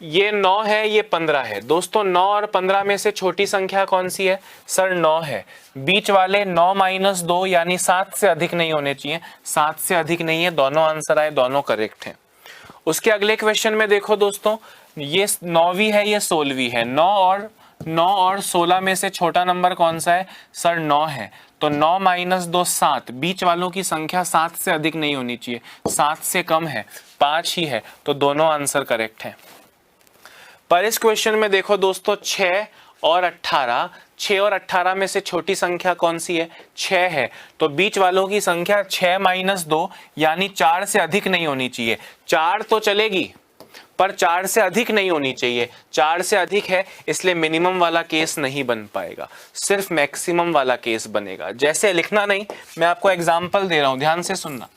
ये 9 है, ये 15 है। दोस्तों 9 और 15 में से छोटी संख्या कौन सी है? सर 9 है। बीच वाले 9 माइनस 2 यानी 7 से अधिक नहीं होने चाहिए, 7 से अधिक नहीं है, दोनों आंसर आए, दोनों करेक्ट हैं। उसके अगले क्वेश्चन में देखो दोस्तों, ये 9वीं है, ये 16वीं है। 9 और 16 में से छोटा नंबर कौन सा है? सर 9 है। तो 9 माइनस 2 7। बीच वालों की संख्या 7 से अधिक नहीं होनी चाहिए, 7 से कम है, 5 ही है, तो दोनों आंसर करेक्ट हैं। पर इस क्वेश्चन में देखो दोस्तों, 6 और 18, 6 और 18 में से छोटी संख्या कौन सी है? 6 है। तो बीच वालों की संख्या 6 माइनस 2 यानी 4 से अधिक नहीं होनी चाहिए। 4 तो चलेगी पर 4 से अधिक नहीं होनी चाहिए। 4 से अधिक है इसलिए मिनिमम वाला केस नहीं बन पाएगा, सिर्फ मैक्सिमम वाला केस बनेगा। जैसे लिखना नहीं, मैं आपको एग्जाम्पल दे रहा हूं, ध्यान से सुनना।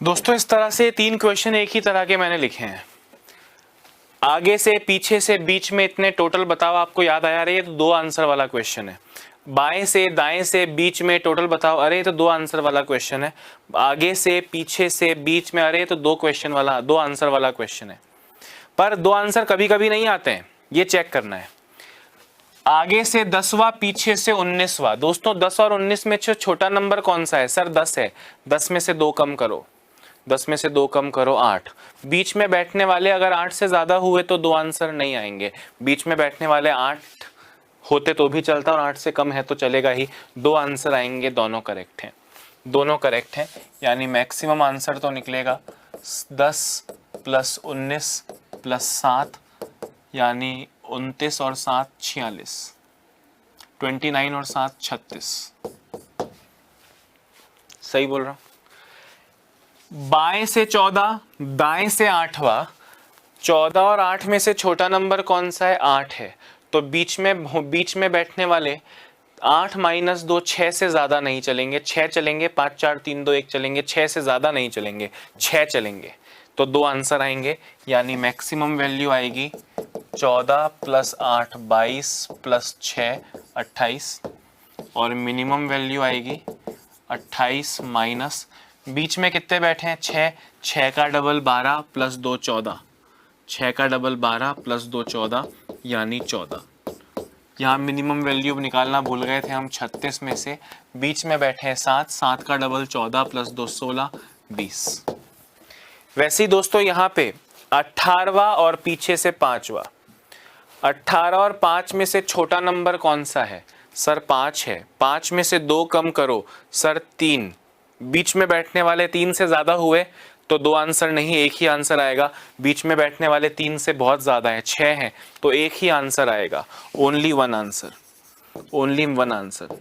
दोस्तों इस तरह से 3 क्वेश्चन एक ही तरह के मैंने लिखे हैं। आगे से, पीछे से, बीच में इतने टोटल बताओ, आपको याद आया? रही है तो 2 आंसर वाला क्वेश्चन है। बाएं से, दाएं से, बीच में टोटल बताओ, अरे तो 2 आंसर वाला क्वेश्चन है। आगे से, पीछे से, बीच में, अरे तो 2 आंसर वाला क्वेश्चन है। पर 2 आंसर कभी कभी नहीं आते हैं, ये चेक करना है। आगे से 10वां, पीछे से 19वां। दोस्तों 10 और 19 में से छोटा नंबर कौन सा है? सर 10 है। 10 में से 2 कम करो, 10 में से 2 कम करो 8। बीच में बैठने वाले अगर 8 से ज्यादा हुए तो 2 आंसर नहीं आएंगे। बीच में बैठने वाले 8 होते तो भी चलता और 8 से कम है तो चलेगा ही। 2 आंसर आएंगे, दोनों करेक्ट हैं, दोनों करेक्ट हैं। यानी मैक्सिमम आंसर तो निकलेगा 10 + 19 + 7, यानी 29 और 7 46, 29 और 7 36। सही बोल रहा हूं? बाएं से 14, दाएं से 8वां। 14 और 8 में से छोटा नंबर कौन सा है? 8 है। तो बीच में बैठने वाले 8 - 2 6 से ज्यादा नहीं चलेंगे, 6 चलेंगे, 5 4 3 2 1 चलेंगे, 6 से ज्यादा नहीं चलेंगे, 6 चलेंगे। तो 2 आंसर आएंगे, यानी मैक्सिमम वैल्यू आएगी 14 + 8 22 + 6 28, और मिनिमम वैल्यू आएगी 28 माइनस, बीच में कितने बैठे हैं? 6, 6 का डबल 12 + 2 14, 6 का डबल 12 + 2 14, यानी 14। यहाँ मिनिमम वैल्यू निकालना भूल गए थे हम 36 में से। बीच में बैठे हैं 7, 7 का डबल 14 + 2 16 20। वैसे ही दोस्तों यहाँ पे 18वां और पीछे से 5वां। 18 और 5 में से छोटा नंबर कौन सा है? सर 5 है। 5 में से 2 कम करो, सर 3। बीच में बैठने वाले 3 से ज्यादा हुए तो 2 आंसर नहीं, एक ही आंसर आएगा। बीच में बैठने वाले 3 से बहुत ज्यादा है, 6 हैं, तो एक ही आंसर आएगा। Only 1 answer, only 1 answer.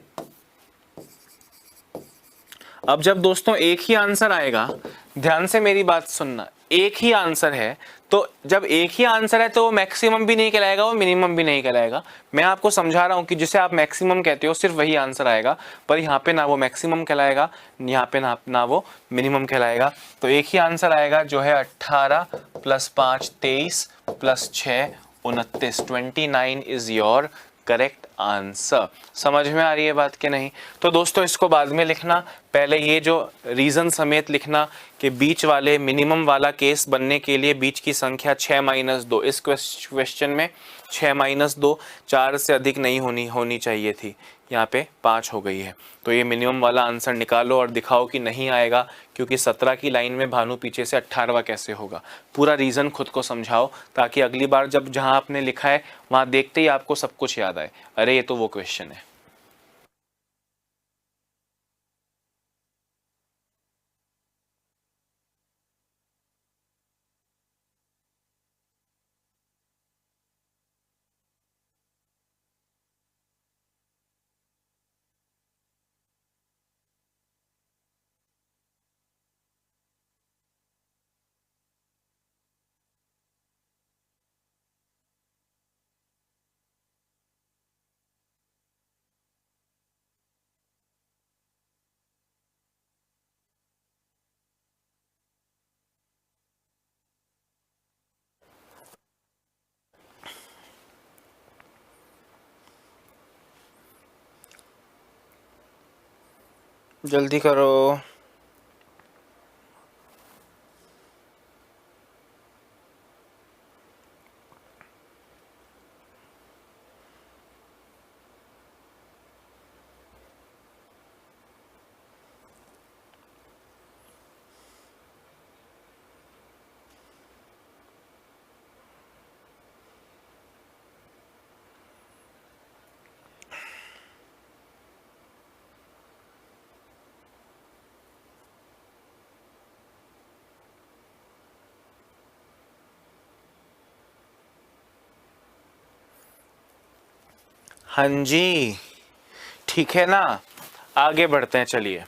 अब जब दोस्तों एक ही आंसर आएगा, ध्यान से मेरी बात सुनना, एक ही आंसर है तो जब एक ही आंसर है तो वो मैक्सिमम भी नहीं कहलाएगा, वो मिनिमम भी नहीं कहलाएगा। मैं आपको समझा रहा हूं कि जिसे आप मैक्सिमम कहते हो सिर्फ वही आंसर आएगा, पर यहाँ पे ना वो मैक्सिमम कहलाएगा, यहाँ पे ना वो मिनिमम कहलाएगा। तो एक ही आंसर आएगा जो है 18 + 5 23 + 6 29। 29 इज योर करेक्ट आंसर। समझ में आ रही है बात कि नहीं? तो दोस्तों इसको बाद में लिखना, पहले ये जो रीजन समेत लिखना कि बीच वाले मिनिमम वाला केस बनने के लिए बीच की संख्या 6 - 2। इस क्वेश्चन में 6 - 2 4 से अधिक नहीं होनी चाहिए थी, यहाँ पे 5 हो गई है। तो ये मिनिमम वाला आंसर निकालो और दिखाओ कि नहीं आएगा, क्योंकि 17 की लाइन में भानु पीछे से 18वां कैसे होगा। पूरा रीज़न खुद को समझाओ ताकि अगली बार जब जहाँ आपने लिखा है वहाँ देखते ही आपको सब कुछ याद आए, अरे ये तो वो क्वेश्चन है। जल्दी करो। हाँ जी, ठीक है ना, आगे बढ़ते हैं। चलिए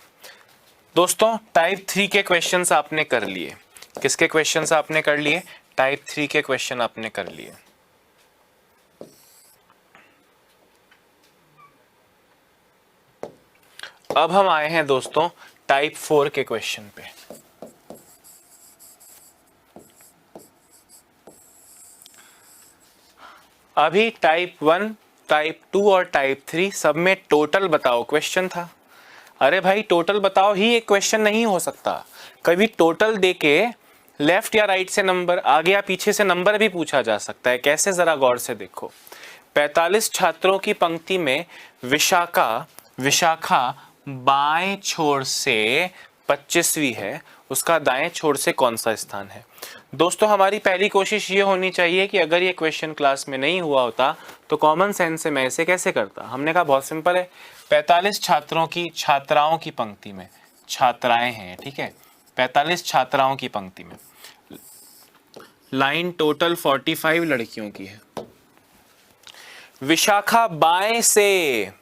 दोस्तों, टाइप 3 के क्वेश्चंस आपने कर लिए। किसके क्वेश्चंस आपने कर लिए? टाइप 3 के क्वेश्चन आपने कर लिए। अब हम आए हैं दोस्तों टाइप 4 के क्वेश्चन पे। अभी टाइप 1, टाइप 2 और टाइप 3 सब में टोटल बताओ क्वेश्चन था। अरे भाई टोटल बताओ ही एक क्वेश्चन नहीं हो सकता। कभी टोटल देके लेफ्ट या राइट से नंबर, आगे या पीछे से नंबर भी पूछा जा सकता है। कैसे, जरा गौर से देखो। 45 छात्रों की पंक्ति में विशाखा बाएं छोर से 25वीं है, उसका दाएं छोर से कौन सा स्थान है? दोस्तों हमारी पहली कोशिश ये होनी चाहिए कि अगर ये क्वेश्चन क्लास में नहीं हुआ होता तो कॉमन सेंस से मैं इसे कैसे करता। हमने कहा बहुत सिंपल है, 45 छात्राओं की पंक्ति में, छात्राएं हैं, ठीक है, 45 छात्राओं की पंक्ति में लाइन टोटल 45 लड़कियों की है। विशाखा बाएं से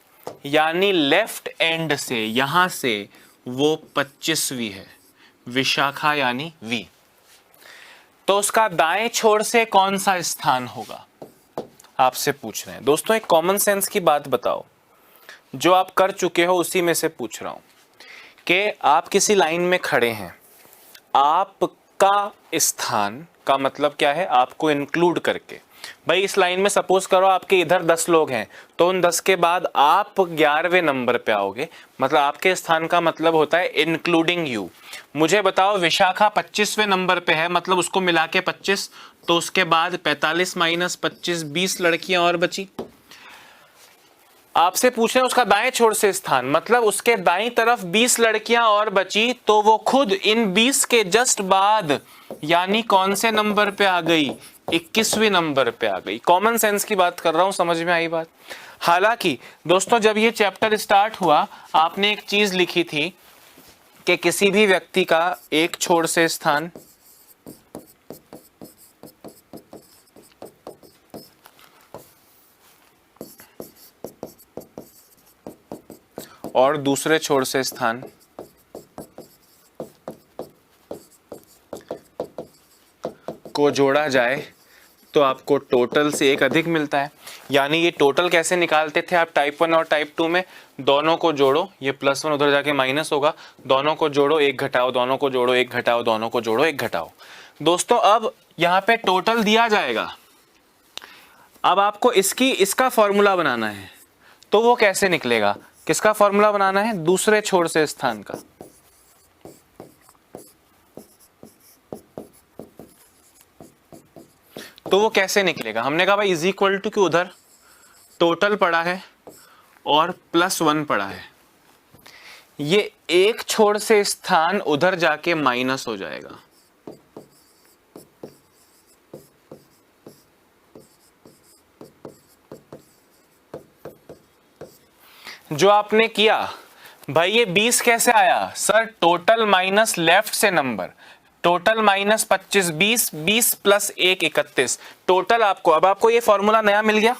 यानी लेफ्ट एंड से, यहां से वो 25वीं है, विशाखा यानी वी। तो उसका दाएं छोर से कौन सा स्थान होगा, आपसे पूछ रहे हैं। दोस्तों एक कॉमन सेंस की बात बताओ, जो आप कर चुके हो उसी में से पूछ रहा हूं कि आप किसी लाइन में खड़े हैं, आपका स्थान का मतलब क्या है, आपको इंक्लूड करके। भाई इस लाइन में सपोज करो आपके इधर 10 लोग हैं, तो उन 10 के बाद आप 11वें नंबर पे आओगे, मतलब आपके स्थान का मतलब होता है इंक्लूडिंग यू। मुझे बताओ विशाखा 25वें नंबर पे है, मतलब उसको मिला के 25, तो उसके बाद 45 माइनस 25, 20 लड़कियां और बची। आपसे पूछ रहे हैं उसका दाएं छोर से स्थान, मतलब उसके दाईं तरफ 20 लड़कियां और बची, तो वो खुद इन 20 के जस्ट बाद यानी कौन से नंबर पे आ गई, 21वें नंबर पे आ गई। कॉमन सेंस की बात कर रहा हूं, समझ में आई बात। हालांकि दोस्तों जब ये चैप्टर स्टार्ट हुआ आपने एक चीज लिखी थी कि किसी भी व्यक्ति का एक छोर से स्थान और दूसरे छोर से स्थान को जोड़ा जाए तो आपको टोटल से एक अधिक मिलता है। यानी ये टोटल कैसे निकालते थे आप टाइप 1 और टाइप 2 में, दोनों को जोड़ो, ये +1 उधर जाके माइनस होगा, दोनों को जोड़ो एक घटाओ, दोनों को जोड़ो एक घटाओ, दोनों को जोड़ो एक घटाओ। दोस्तों अब यहाँ पे टोटल दिया जाएगा, अब आपको इसका फॉर्मूला बनाना है, तो वो कैसे निकलेगा, किसका फॉर्मूला बनाना है, दूसरे छोर से स्थान का। तो वो कैसे निकलेगा, हमने कहा भाई इज इक्वल टू कि उधर टोटल पड़ा है और +1 पड़ा है, ये एक छोर से स्थान उधर जाके माइनस हो जाएगा। जो आपने किया भाई, ये 20 कैसे आया सर, टोटल माइनस लेफ्ट से number, total minus 25, 20 plus 1 31, total आपको, अब आपको ये फॉर्मूला नया मिल गया,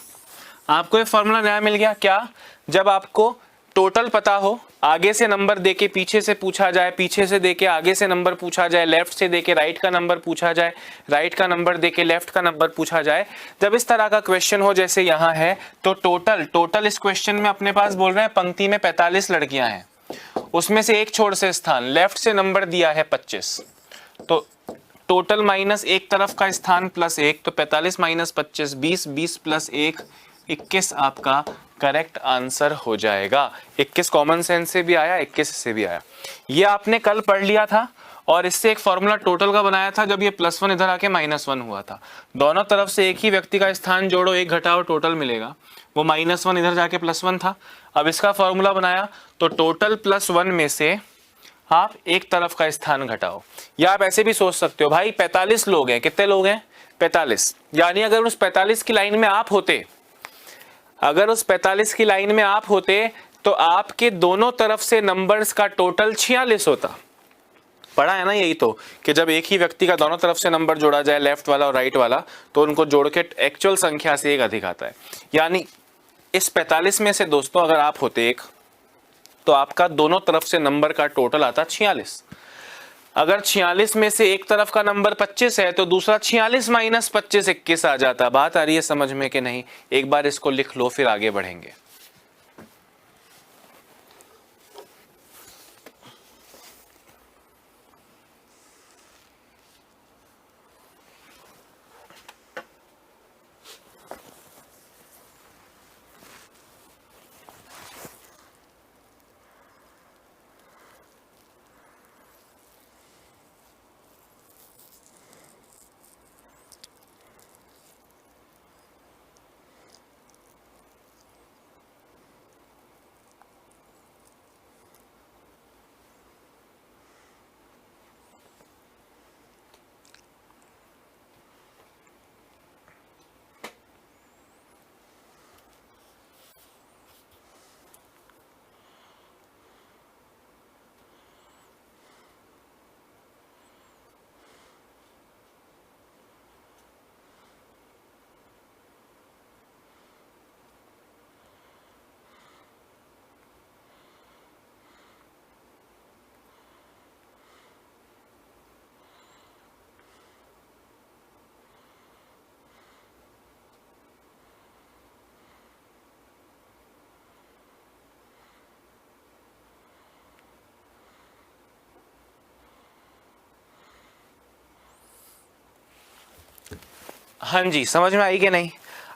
आपको ये फॉर्मूला नया मिल गया क्या, जब आपको टोटल पता हो, आगे से नंबर देके पीछे से पूछा जाए, पीछे से देके आगे से नंबर पूछा जाए, लेफ्ट से देके राइट का नंबर पूछा जाए, राइट का नंबर देके लेफ्ट का नंबर पूछा जाए, जब इस तरह का क्वेश्चन हो जैसे यहाँ है, तो टोटल इस क्वेश्चन में अपने पास बोल रहे हैं पंक्ति में 45 लड़कियां हैं, उसमें से एक छोर से स्थान, लेफ्ट से नंबर दिया है 25, तो टोटल माइनस एक तरफ का स्थान +1, तो 45 माइनस 25, 20 प्लस 1 21 आपका करेक्ट आंसर हो जाएगा। 21 कॉमन सेंस से भी आया, 21 से भी आया। ये आपने कल पढ़ लिया था और इससे एक फॉर्मूला टोटल का बनाया था जब ये +1 इधर आके -1 हुआ था। दोनों तरफ से एक ही व्यक्ति का स्थान जोड़ो, एक घटाओ, टोटल मिलेगा। वो -1 इधर जाके +1 था। अब इसका फॉर्मूला बनाया तो टोटल +1 में से आप एक तरफ का स्थान घटाओ। या आप ऐसे भी सोच सकते हो भाई 45 लोग हैं, कितने लोग हैं 45, यानी अगर उस 45 की लाइन में आप होते, अगर उस 45 की लाइन में आप होते तो आपके दोनों तरफ से नंबर्स का टोटल 46 होता। पढ़ा है ना यही तो, कि जब एक ही व्यक्ति का दोनों तरफ से नंबर जोड़ा जाए, लेफ्ट वाला और राइट वाला, तो उनको जोड़ के एक्चुअल संख्या से एक अधिक आता है। यानी इस 45 में से दोस्तों अगर आप होते एक, तो आपका दोनों तरफ से नंबर का टोटल आता 46। अगर 46 में से एक तरफ का नंबर 25 है तो दूसरा 46 माइनस 25 21 आ जाता। बात आ रही है समझ में कि नहीं? एक बार इसको लिख लो फिर आगे बढ़ेंगे। हाँ जी, समझ में आई कि नहीं?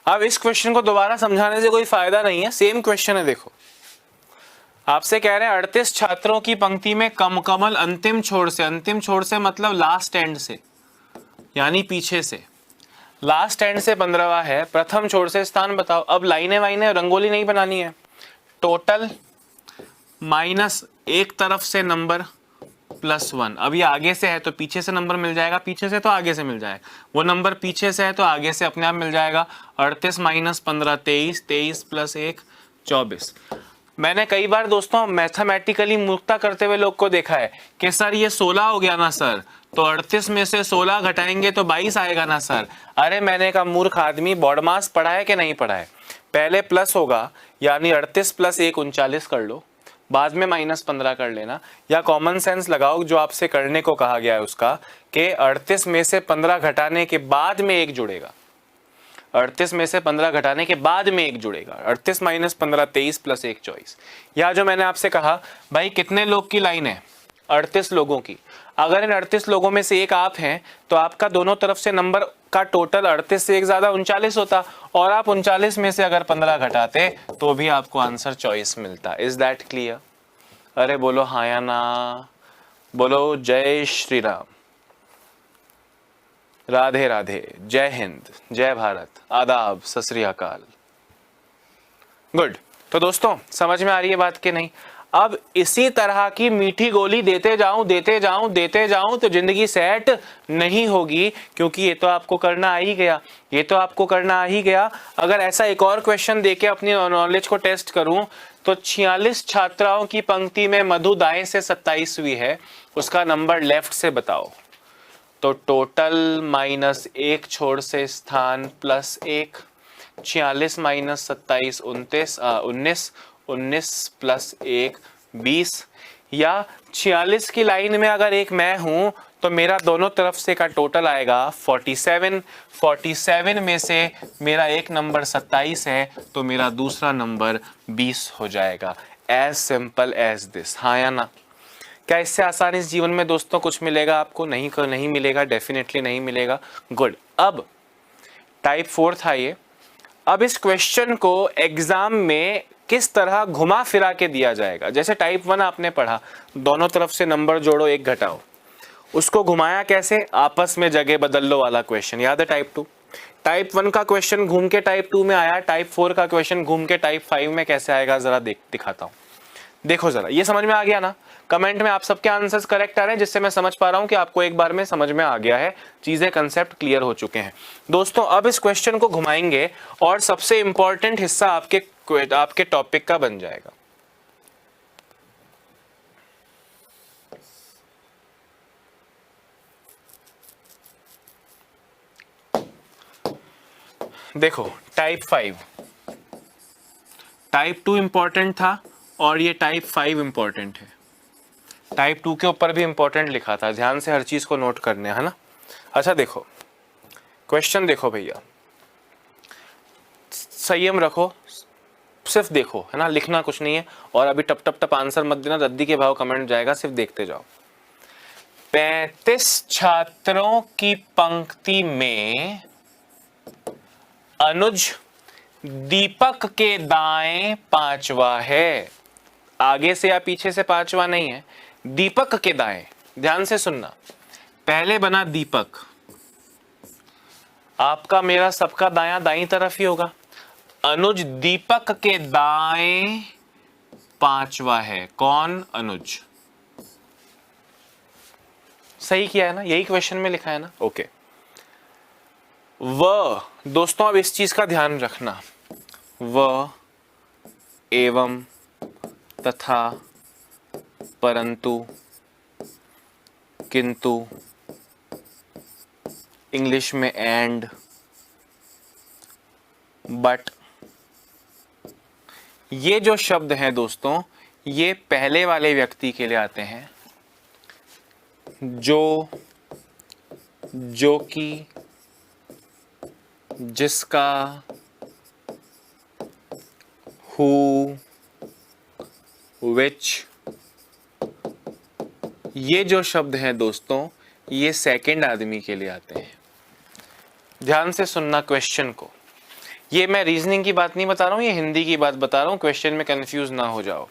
अब इस क्वेश्चन को दोबारा समझाने से कोई फायदा नहीं है, सेम क्वेश्चन है। देखो, आपसे कह रहे हैं 38 छात्रों की पंक्ति में कमल अंतिम छोर से मतलब लास्ट एंड से, यानी पीछे से, लास्ट एंड से 15वां है, प्रथम छोर से स्थान बताओ। अब लाइनें वाइनें रंगोली नहीं बनानी है, टोटल माइनस एक तरफ से नंबर +1। अब ये आगे से है तो पीछे से नंबर मिल जाएगा, पीछे से तो आगे से मिल जाएगा, वो नंबर पीछे से है तो आगे से अपने आप मिल जाएगा। 38 - 15 23, 23 + 1 24। मैंने कई बार दोस्तों मैथमेटिकली मूर्खता करते हुए लोग को देखा है कि सर ये 16 हो गया ना सर, तो 38 में से 16 घटाएंगे तो 22 आएगा ना सर। अरे मैंने कहा मूर्ख आदमी, बॉडमास पढ़ा है कि नहीं पढ़ा है? पहले प्लस होगा, यानी 38 + 1 39 कर लो, बाद में -15 कर लेना, या कॉमन सेंस लगाओ जो आपसे करने को कहा गया है उसका, कि 38 में से 15 घटाने के बाद में एक जुड़ेगा। 38 में से 15 घटाने के बाद में एक जुड़ेगा। 38 - 15 23 + 1 24। या जो मैंने आपसे कहा भाई कितने लोग की लाइन है? 38 लोगों की। अगर इन 38 लोगों में से एक आप हैं तो आपका दोनों तरफ से नंबर का टोटल 38 से एक ज्यादा 39 होता, और आप 39 में से अगर 15 घटाते तो भी आपको आंसर 24 मिलता। Is that clear? अरे बोलो हाँ या ना, बोलो जय श्री राम, राधे राधे, जय हिंद, जय भारत, आदाब, सत श्री अकाल। गुड। तो दोस्तों समझ में आ रही है बात कि नहीं? अब इसी तरह की मीठी गोली देते जाऊं तो जिंदगी सेट नहीं होगी, क्योंकि ये तो आपको करना आ ही गया। अगर ऐसा एक और क्वेश्चन देके अपनी नॉलेज को टेस्ट करूं तो 46 छात्राओं की पंक्ति में मधु दाएं से 27वीं है, उसका नंबर लेफ्ट से बताओ। तो टोटल -1 छोर से स्थान +1, 46 - 27 29, 19 + 1 20। या 46 की लाइन में अगर एक मैं हूं तो मेरा दोनों तरफ से का टोटल आएगा 47। 47 में से मेरा एक नंबर 27 है तो मेरा दूसरा नंबर 20 हो जाएगा। As simple as this. हाँ या ना? क्या इससे आसान इस जीवन में दोस्तों कुछ मिलेगा आपको? नहीं मिलेगा, डेफिनेटली नहीं मिलेगा। गुड। अब टाइप 4 था ये। अब इस क्वेश्चन को एग्जाम में किस तरह घुमा फिरा के दिया जाएगा? जैसे टाइप 1 आपने पढ़ा, दोनों तरफ से नंबर जोड़ो, एक घटाओ, उसको घुमाया कैसे? आपस में जगह बदल लो वाला क्वेश्चन याद है टाइप 2? टाइप 1 का क्वेश्चन घूम के टाइप 2 में आया, टाइप 4 का क्वेश्चन घूम के टाइप 5 में कैसे आएगा जरा दिखाता हूं। देखो जरा, ये समझ में आ गया ना? कमेंट में आप सबके आंसर्स करेक्ट आ रहे हैं, जिससे मैं समझ पा रहा हूं कि आपको एक बार में समझ में आ गया है, चीजें, कंसेप्ट क्लियर हो चुके हैं। दोस्तों अब इस क्वेश्चन को घुमाएंगे और सबसे इंपॉर्टेंट हिस्सा आपके टॉपिक का बन जाएगा। देखो टाइप 5, टाइप 2 इंपॉर्टेंट था और ये टाइप 5 इंपॉर्टेंट है। टाइप 2 के ऊपर भी इंपॉर्टेंट लिखा था, ध्यान से हर चीज को नोट करने, है ना? अच्छा देखो क्वेश्चन, देखो भैया संयम रखो, सिर्फ देखो, है ना? लिखना कुछ नहीं है, और अभी टप टप टप आंसर मत देना, रद्दी के भाव कमेंट जाएगा, सिर्फ देखते जाओ। 35 छात्रों की पंक्ति में अनुज दीपक के दाएं 5वां है। आगे से या पीछे से 5वां नहीं है, दीपक के दाएं। ध्यान से सुनना, पहले बना दीपक, आपका मेरा सबका दायां दाईं तरफ ही होगा। अनुज दीपक के दाएं 5वां है। कौन? अनुज। सही किया है ना? यही क्वेश्चन में लिखा है ना? ओके। व, दोस्तों अब इस चीज का ध्यान रखना, व, एवं, तथा, परंतु, किंतु, इंग्लिश में एंड, बट, ये जो शब्द हैं दोस्तों, ये पहले वाले व्यक्ति के लिए आते हैं, जो, जो कि, जिसका, हु, विच। ये जो शब्द हैं दोस्तों, ये सेकंड आदमी के लिए आते हैं। ध्यान से सुनना क्वेश्चन को। ये मैं रीजनिंग की बात नहीं बता रहा हूँ, ये हिंदी की बात बता रहा हूँ, क्वेश्चन में कंफ्यूज ना हो जाओ।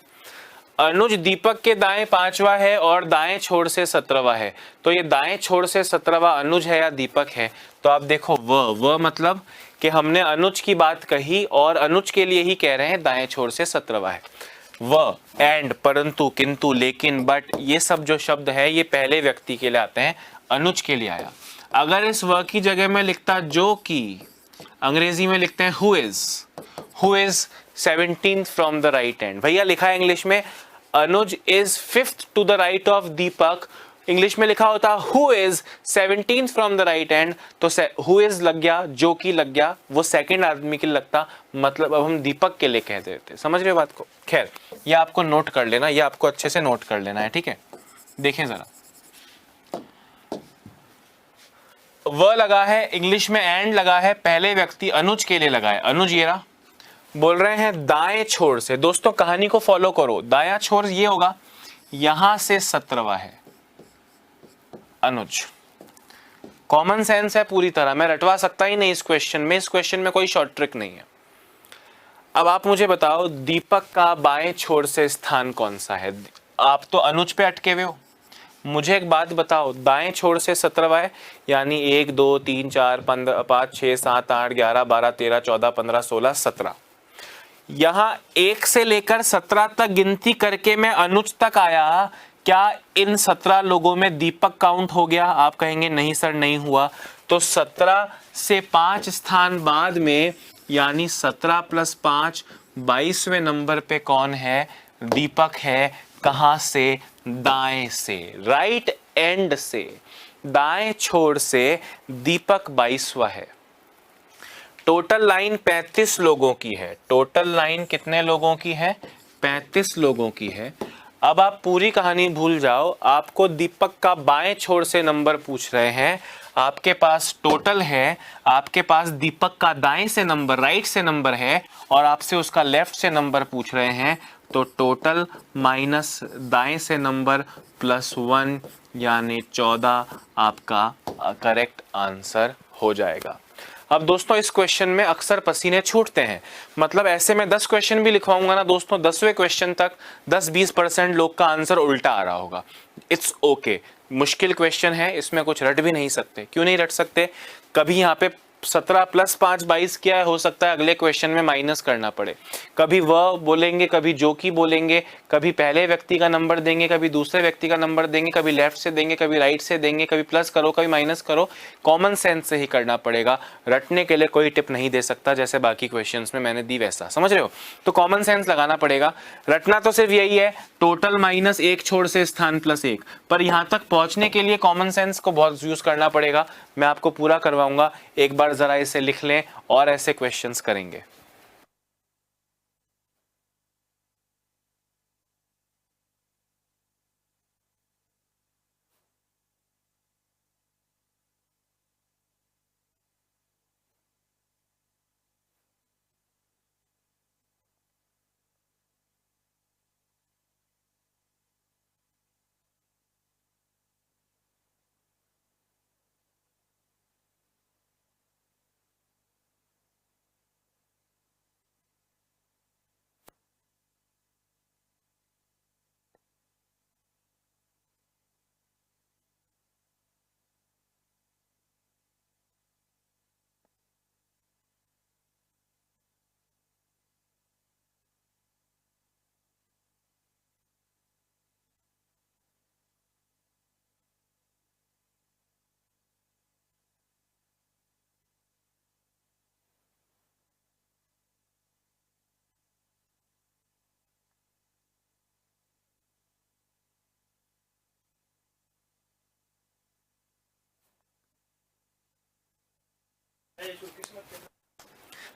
अनुज दीपक के दाएं 5वां है और दाएं छोर से 17वां है, तो ये दाएं छोर से 17वां अनुज है या दीपक है? तो आप देखो व मतलब कि हमने अनुज की बात कही और अनुज के लिए ही कह रहे हैं दाएं छोर से 17वां है। व, एंड, परंतु, किंतु, लेकिन, बट, ये सब जो शब्द है ये पहले व्यक्ति के लिए आते हैं, अनुज के लिए आया। अगर इस व की जगह में लिखता जो कि, अंग्रेजी में लिखते हैं who is 17th from the right hand. भैया लिखा है इंग्लिश में Anuj is 5th to the right of Deepak, English में लिखा होता who is 17th from the right hand, तो हु इज लग गया, जो कि लग गया, वो सेकंड आदमी के लिए लगता, मतलब अब हम दीपक के लिए कह देते। समझ रहे हो बात को? खैर ये आपको नोट कर लेना, ये आपको अच्छे से नोट कर लेना है, ठीक है। देखें जरा, व लगा है, इंग्लिश में एंड लगा है, पहले व्यक्ति अनुज के लिए लगा है। अनुज ये रहा, बोल रहे हैं दाएं छोर से। दोस्तों कहानी को फॉलो करो, दायां छोर ये होगा, यहां से 17वां है अनुज। कॉमन सेंस है पूरी तरह, मैं रटवा सकता ही नहीं इस क्वेश्चन में, इस क्वेश्चन में कोई शॉर्ट ट्रिक नहीं है। अब आप मुझे बताओ दीपक का बाएं छोर से स्थान कौन सा है? आप तो अनुज पे अटके हुए हो, मुझे एक बात बताओ, दाएं छोर से 17वां है, यानी 1 2 3 4 5 6 7 8 11 12 13 14 15 16 17, यहां 1 से लेकर 17 तक गिनती करके मैं अनुज तक आया, क्या इन 17 लोगों में दीपक काउंट हो गया? आप कहेंगे नहीं सर नहीं हुआ, तो 17 से 5 स्थान बाद में, यानी 17 + 5 22वें नंबर पे कौन है? दीपक है। कहां से? दाएं से, राइट एंड से, दाएं छोर से दीपक 22वां है। टोटल लाइन 35 लोगों की है। टोटल लाइन कितने लोगों की है? 35 लोगों की है। अब आप पूरी कहानी भूल जाओ, आपको दीपक का बाएं छोर से नंबर पूछ रहे हैं, आपके पास टोटल है, आपके पास दीपक का दाएं से नंबर, राइट से नंबर है, और आपसे उसका लेफ्ट से नंबर पूछ रहे हैं, तो टोटल माइनस दाएं से नंबर +1 यानी 14 आपका करेक्ट आंसर हो जाएगा। अब दोस्तों इस क्वेश्चन में अक्सर पसीने छूटते हैं, मतलब ऐसे में 10 क्वेश्चन भी लिखवाऊंगा ना दोस्तों, 10वें क्वेश्चन तक 10-20% लोग का आंसर उल्टा आ रहा होगा। इट्स ओके, मुश्किल क्वेश्चन है, इसमें कुछ रट भी नहीं सकते। क्यों नहीं रट सकते? कभी यहाँ पे 17 + 5 22 क्या है, हो सकता है अगले क्वेश्चन में माइनस करना पड़े। कभी वह बोलेंगे, कभी जो की बोलेंगे, कभी पहले व्यक्ति का नंबर देंगे, कभी दूसरे व्यक्ति का नंबर देंगे, कभी लेफ्ट से देंगे, कभी राइट से देंगे, कभी प्लस करो कभी माइनस करो। कॉमन सेंस से ही करना पड़ेगा, रटने के लिए कोई टिप नहीं दे सकता, जैसे बाकी क्वेश्चंस में मैंने दी वैसा। समझ रहे हो? तो कॉमन सेंस लगाना पड़ेगा। रटना तो सिर्फ यही है, टोटल माइनस 1 छोर से स्थान +1, पर यहां तक पहुंचने के लिए कॉमन सेंस को बहुत यूज करना पड़ेगा। मैं आपको पूरा करवाऊंगा, एक बार जरा इसे लिख लें और ऐसे क्वेश्चंस करेंगे।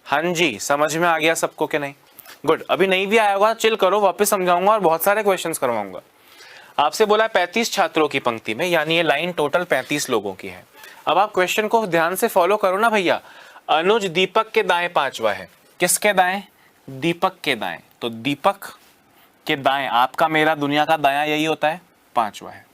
हाँ जी, समझ में आ गया सबको कि नहीं? गुड। अभी नहीं भी आया होगा, चिल करो, वापस समझाऊंगा और बहुत सारे क्वेश्चंस करवाऊंगा। आपसे बोला 35 छात्रों की पंक्ति में, यानी ये लाइन टोटल 35 लोगों की है। अब आप क्वेश्चन को ध्यान से फॉलो करो ना भैया। अनुज दीपक के दाएं 5वां है। किसके दाएं? दीपक के दाएं। तो दीपक के दाएं, आपका मेरा दुनिया का दायां यही होता है, 5वां है।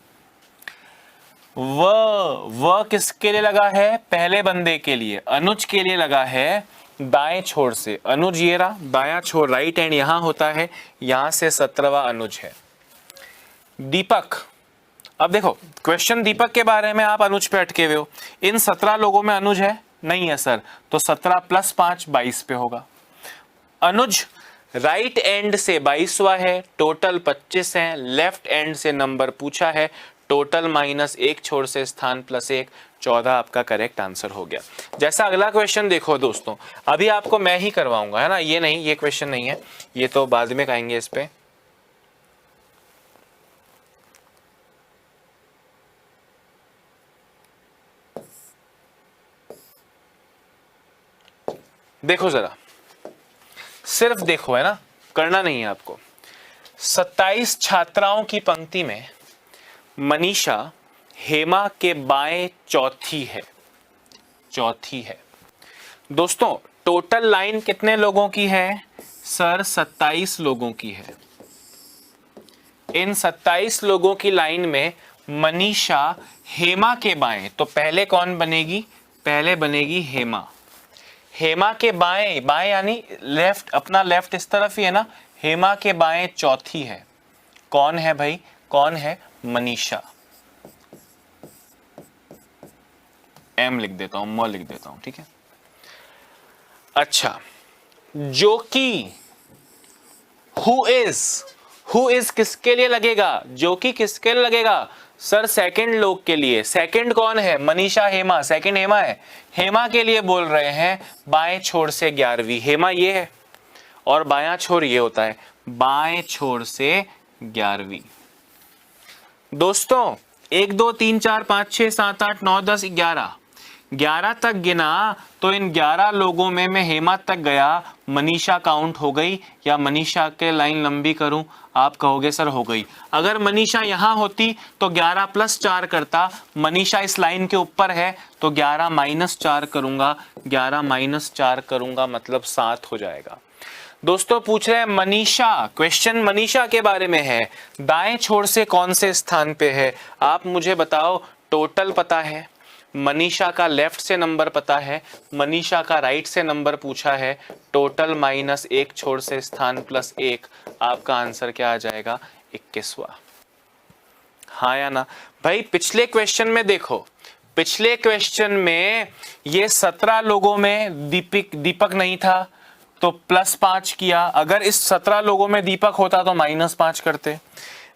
व किसके लिए लगा है? पहले बंदे के लिए, अनुज के लिए लगा है दाएं छोर से। अनुज ये रहा, दाया छोर राइट हैंड यहां होता है, यहां से 17वां अनुज है। दीपक, अब देखो क्वेश्चन दीपक के बारे में, आप अनुज पे अटके हुए हो। इन 17 लोगों में अनुज है? नहीं है सर, तो 17 + 5 22 पे होगा। अनुज राइट एंड से 22वां है, टोटल 25 है। लेफ्ट एंड से नंबर पूछा है, टोटल -1 छोर से स्थान +1, 14 आपका करेक्ट आंसर हो गया। जैसा अगला क्वेश्चन देखो दोस्तों, अभी आपको मैं ही करवाऊंगा, है ना, ये नहीं, ये क्वेश्चन नहीं है, ये तो बाद में कहेंगे इस पे। देखो जरा, सिर्फ देखो, है ना, करना नहीं है आपको। 27 छात्राओं की पंक्ति में मनीषा हेमा के बाएं चौथी है, चौथी है। दोस्तों टोटल लाइन कितने लोगों की है? सर 27 लोगों की है। इन 27 लोगों की लाइन में मनीषा हेमा के बाएं, तो पहले कौन बनेगी? पहले बनेगी हेमा। हेमा के बाएं, बाएं यानी लेफ्ट, अपना लेफ्ट इस तरफ ही है ना, हेमा के बाएं चौथी है। कौन है भाई? कौन है? मनीषा। एम लिख देता हूं, म लिख देता हूं, ठीक है। अच्छा, जो कि हु इज किसके लिए लगेगा? जो कि किसके लिए लगेगा? सर सेकंड लोग के लिए। सेकंड कौन है? मनीषा हेमा, सेकंड हेमा है। हेमा के लिए बोल रहे हैं बाएं छोर से 11वीं। हेमा ये है और बायां छोर ये होता है, बाएं छोर से 11वीं। दोस्तों 1 2 3 4 5 6 7 8 9 10 11 तक गिना, तो इन 11 लोगों में मैं हेमा तक गया, मनीषा काउंट हो गई? या मनीषा के लाइन लंबी करूं? आप कहोगे सर हो गई। अगर मनीषा यहां होती तो 11 + 4 करता, मनीषा इस लाइन के ऊपर है तो 11 - 4 करूंगा, 11 - 4 करूंगा मतलब 7 हो जाएगा। दोस्तों पूछ रहे हैं मनीषा, क्वेश्चन मनीषा के बारे में है, दाएं छोर से कौन से स्थान पे है? आप मुझे बताओ। टोटल पता है, मनीषा का लेफ्ट से नंबर पता है, मनीषा का राइट से नंबर पूछा है, टोटल -1 छोर से स्थान +1, आपका आंसर क्या आ जाएगा? 21वां। हाँ या ना भाई? पिछले क्वेश्चन में देखो, पिछले क्वेश्चन में ये 17 लोगों में दीपक नहीं था तो +5 किया। अगर इस 17 लोगों में दीपक होता तो -5 करते।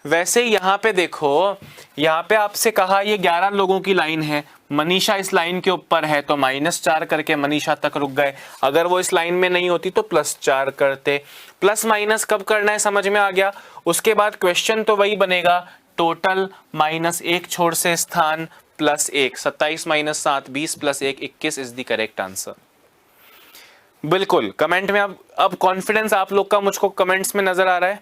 वैसे यहां पे देखो, यहां पे आपसे कहा ये 11 लोगों की लाइन है, मनीषा इस लाइन के ऊपर है तो -4 करके मनीषा तक रुक गए। अगर वो इस लाइन में नहीं होती तो +4 करते। प्लस माइनस कब करना है समझ में आ गया। उसके बाद क्वेश्चन तो वही बनेगा, टोटल -1 छोर से स्थान +1, 27 - 7 20 + 1 21 इज द करेक्ट आंसर। बिल्कुल कमेंट में अब कॉन्फिडेंस आप लोग का मुझको कमेंट्स में नजर आ रहा है।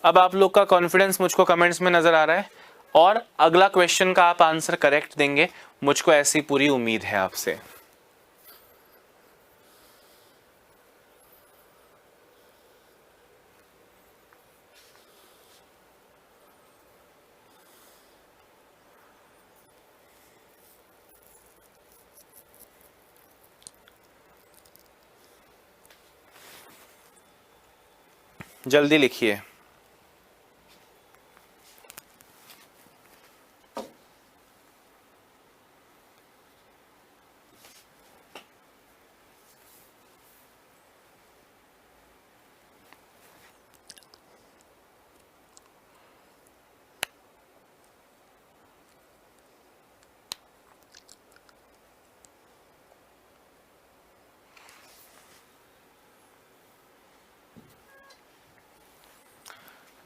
अब आप लोग का कॉन्फिडेंस मुझको कमेंट्स में नजर आ रहा है और अगला क्वेश्चन का आप आंसर करेक्ट देंगे, मुझको ऐसी पूरी उम्मीद है आपसे। जल्दी लिखिए।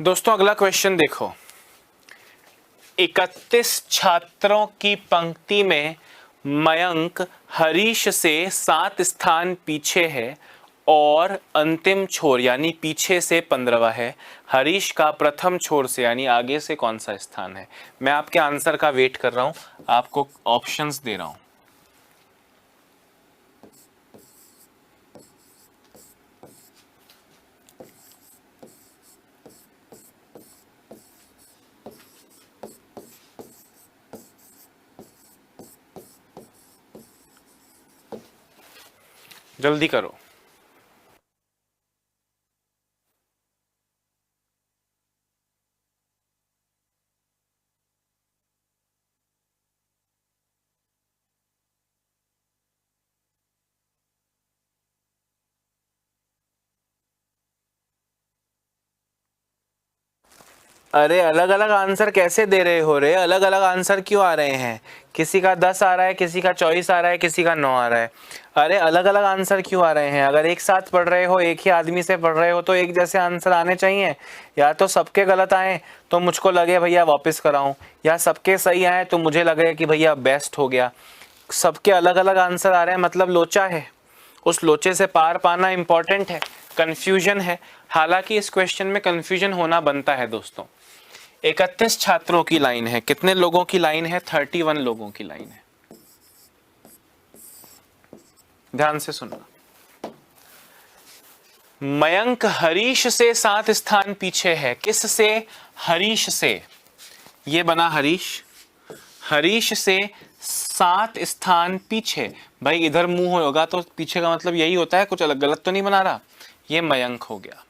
दोस्तों अगला क्वेश्चन देखो, 31 छात्रों की पंक्ति में मयंक हरीश से 7 स्थान पीछे है और अंतिम छोर यानी पीछे से 15वां है। हरीश का प्रथम छोर से यानी आगे से कौन सा स्थान है? मैं आपके आंसर का वेट कर रहा हूं, आपको ऑप्शंस दे रहा हूं। जल्दी करो। अरे अलग अलग आंसर कैसे दे रहे हो रे? अलग अलग आंसर क्यों आ रहे हैं? किसी का 10 आ रहा है, किसी का 24 आ रहा है, किसी का 9 आ रहा है। अरे अलग अलग आंसर क्यों आ रहे हैं? अगर एक साथ पढ़ रहे हो, एक ही आदमी से पढ़ रहे हो, तो एक जैसे आंसर आने चाहिए। या तो सबके गलत आए तो मुझको लगे भैया वापस कराऊं, या सबके सही आए तो मुझे लगे कि भैया बेस्ट हो गया। सबके अलग अलग आंसर आ रहे हैं मतलब लोचा है। उस लोचे से पार पाना इंपॉर्टेंट है, कंफ्यूजन है। हालांकि इस क्वेश्चन में कंफ्यूजन होना बनता है दोस्तों। 31 छात्रों की लाइन है। कितने लोगों की लाइन है? 31 लोगों की लाइन है। ध्यान से सुनना। मयंक हरीश से 7 स्थान पीछे है। किस से? हरीश से। ये बना हरीश, हरीश से 7 स्थान पीछे। भाई इधर मुंह होगा तो पीछे का मतलब यही होता है, कुछ अलग गलत तो नहीं बना रहा। ये मयंक हो गया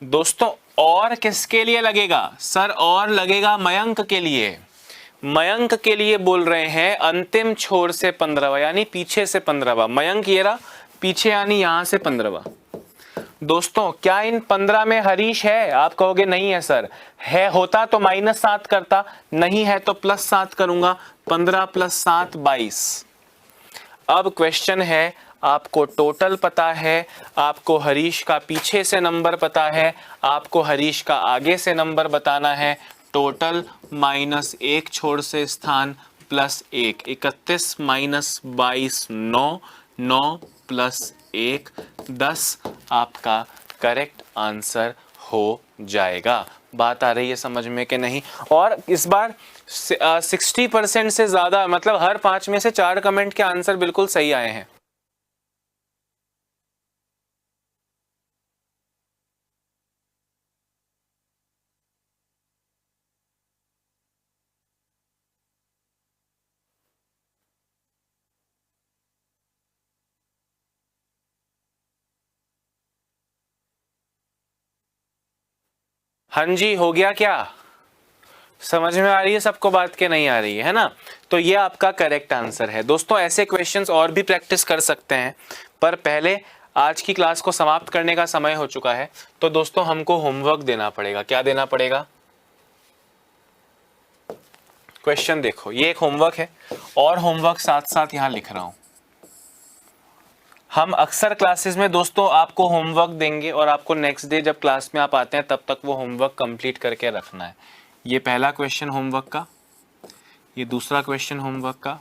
दोस्तों। और किसके लिए लगेगा सर? और लगेगा मयंक के लिए। मयंक के लिए बोल रहे हैं अंतिम छोर से 15वां, यानी पीछे से 15वां। मयंक ये रहा पीछे, यानी यहां से 15वां। दोस्तों क्या इन 15 में हरीश है? आप कहोगे नहीं है सर। है होता तो -7 करता, नहीं है तो +7 करूंगा। 15 + 7 22। अब क्वेश्चन है, आपको टोटल पता है, आपको हरीश का पीछे से नंबर पता है, आपको हरीश का आगे से नंबर बताना है। टोटल -1 छोर से स्थान +1, 31 - 22 9, 9 + 1 10 आपका करेक्ट आंसर हो जाएगा। बात आ रही है समझ में कि नहीं? और इस बार 60% से ज्यादा, मतलब हर 5 में से 4 कमेंट के आंसर बिल्कुल सही आए हैं। हाँ जी, हो गया क्या? समझ में आ रही है सबको बात के नहीं आ रही है ना? तो ये आपका करेक्ट आंसर है दोस्तों। ऐसे क्वेश्चंस और भी प्रैक्टिस कर सकते हैं, पर पहले आज की क्लास को समाप्त करने का समय हो चुका है। तो दोस्तों हमको होमवर्क देना पड़ेगा। क्या देना पड़ेगा? क्वेश्चन देखो, ये एक होमवर्क है, और होमवर्क साथ साथ यहां लिख रहा हूं। हम अक्सर क्लासेस में दोस्तों आपको होमवर्क देंगे, और आपको नेक्स्ट डे जब क्लास में आप आते हैं तब तक वो होमवर्क कंप्लीट करके रखना है। ये पहला क्वेश्चन होमवर्क का, ये दूसरा क्वेश्चन होमवर्क का,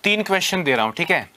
तीन क्वेश्चन दे रहा हूं, ठीक है?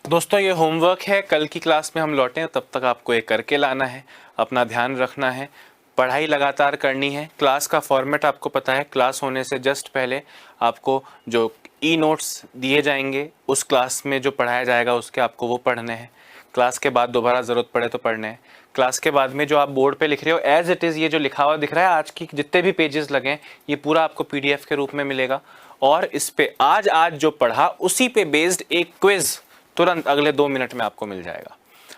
दोस्तों ये होमवर्क है, कल की क्लास में हम लौटें तब तक आपको ये करके लाना है, अपना ध्यान रखना है, पढ़ाई लगातार करनी है। क्लास का फॉर्मेट आपको पता है, क्लास होने से जस्ट पहले आपको जो ई नोट्स दिए जाएंगे उस क्लास में जो पढ़ाया जाएगा उसके आपको वो पढ़ने हैं। क्लास के बाद दोबारा ज़रूरत पड़े तो पढ़ने हैं। क्लास के बाद में जो आप बोर्ड पे लिख रहे हो एज इट इज़, ये जो लिखा हुआ दिख रहा है आज की जितने भी पेजेस लगे हैं ये पूरा आपको PDF के रूप में मिलेगा। और इस पे आज जो पढ़ा उसी पे बेस्ड एक क्विज तुरंत अगले 2 मिनट में आपको मिल जाएगा।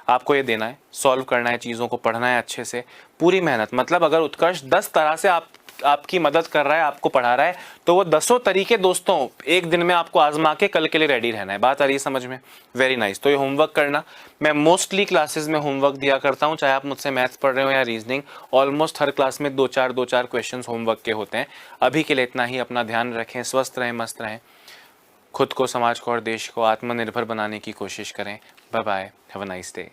आपको ये देना है, सॉल्व करना है, चीज़ों को पढ़ना है अच्छे से, पूरी मेहनत। मतलब अगर उत्कर्ष 10 तरह से आपकी मदद कर रहा है, आपको पढ़ा रहा है, तो वो 10 तरीके दोस्तों एक दिन में आपको आजमा के कल के लिए रेडी रहना है। बात आ रही है समझ में? Very nice. तो ये होमवर्क करना, मैं मोस्टली क्लासेस में होमवर्क दिया करता हूँ, चाहे आप मुझसे मैथ्स पढ़ रहे हो या रीजनिंग। ऑलमोस्ट हर क्लास में 2-4 क्वेश्चन होमवर्क के होते हैं। अभी के लिए इतना ही। अपना ध्यान रखें, स्वस्थ रहें, मस्त रहें, खुद को, समाज को और देश को आत्मनिर्भर बनाने की कोशिश करें। Bye bye, have a nice day.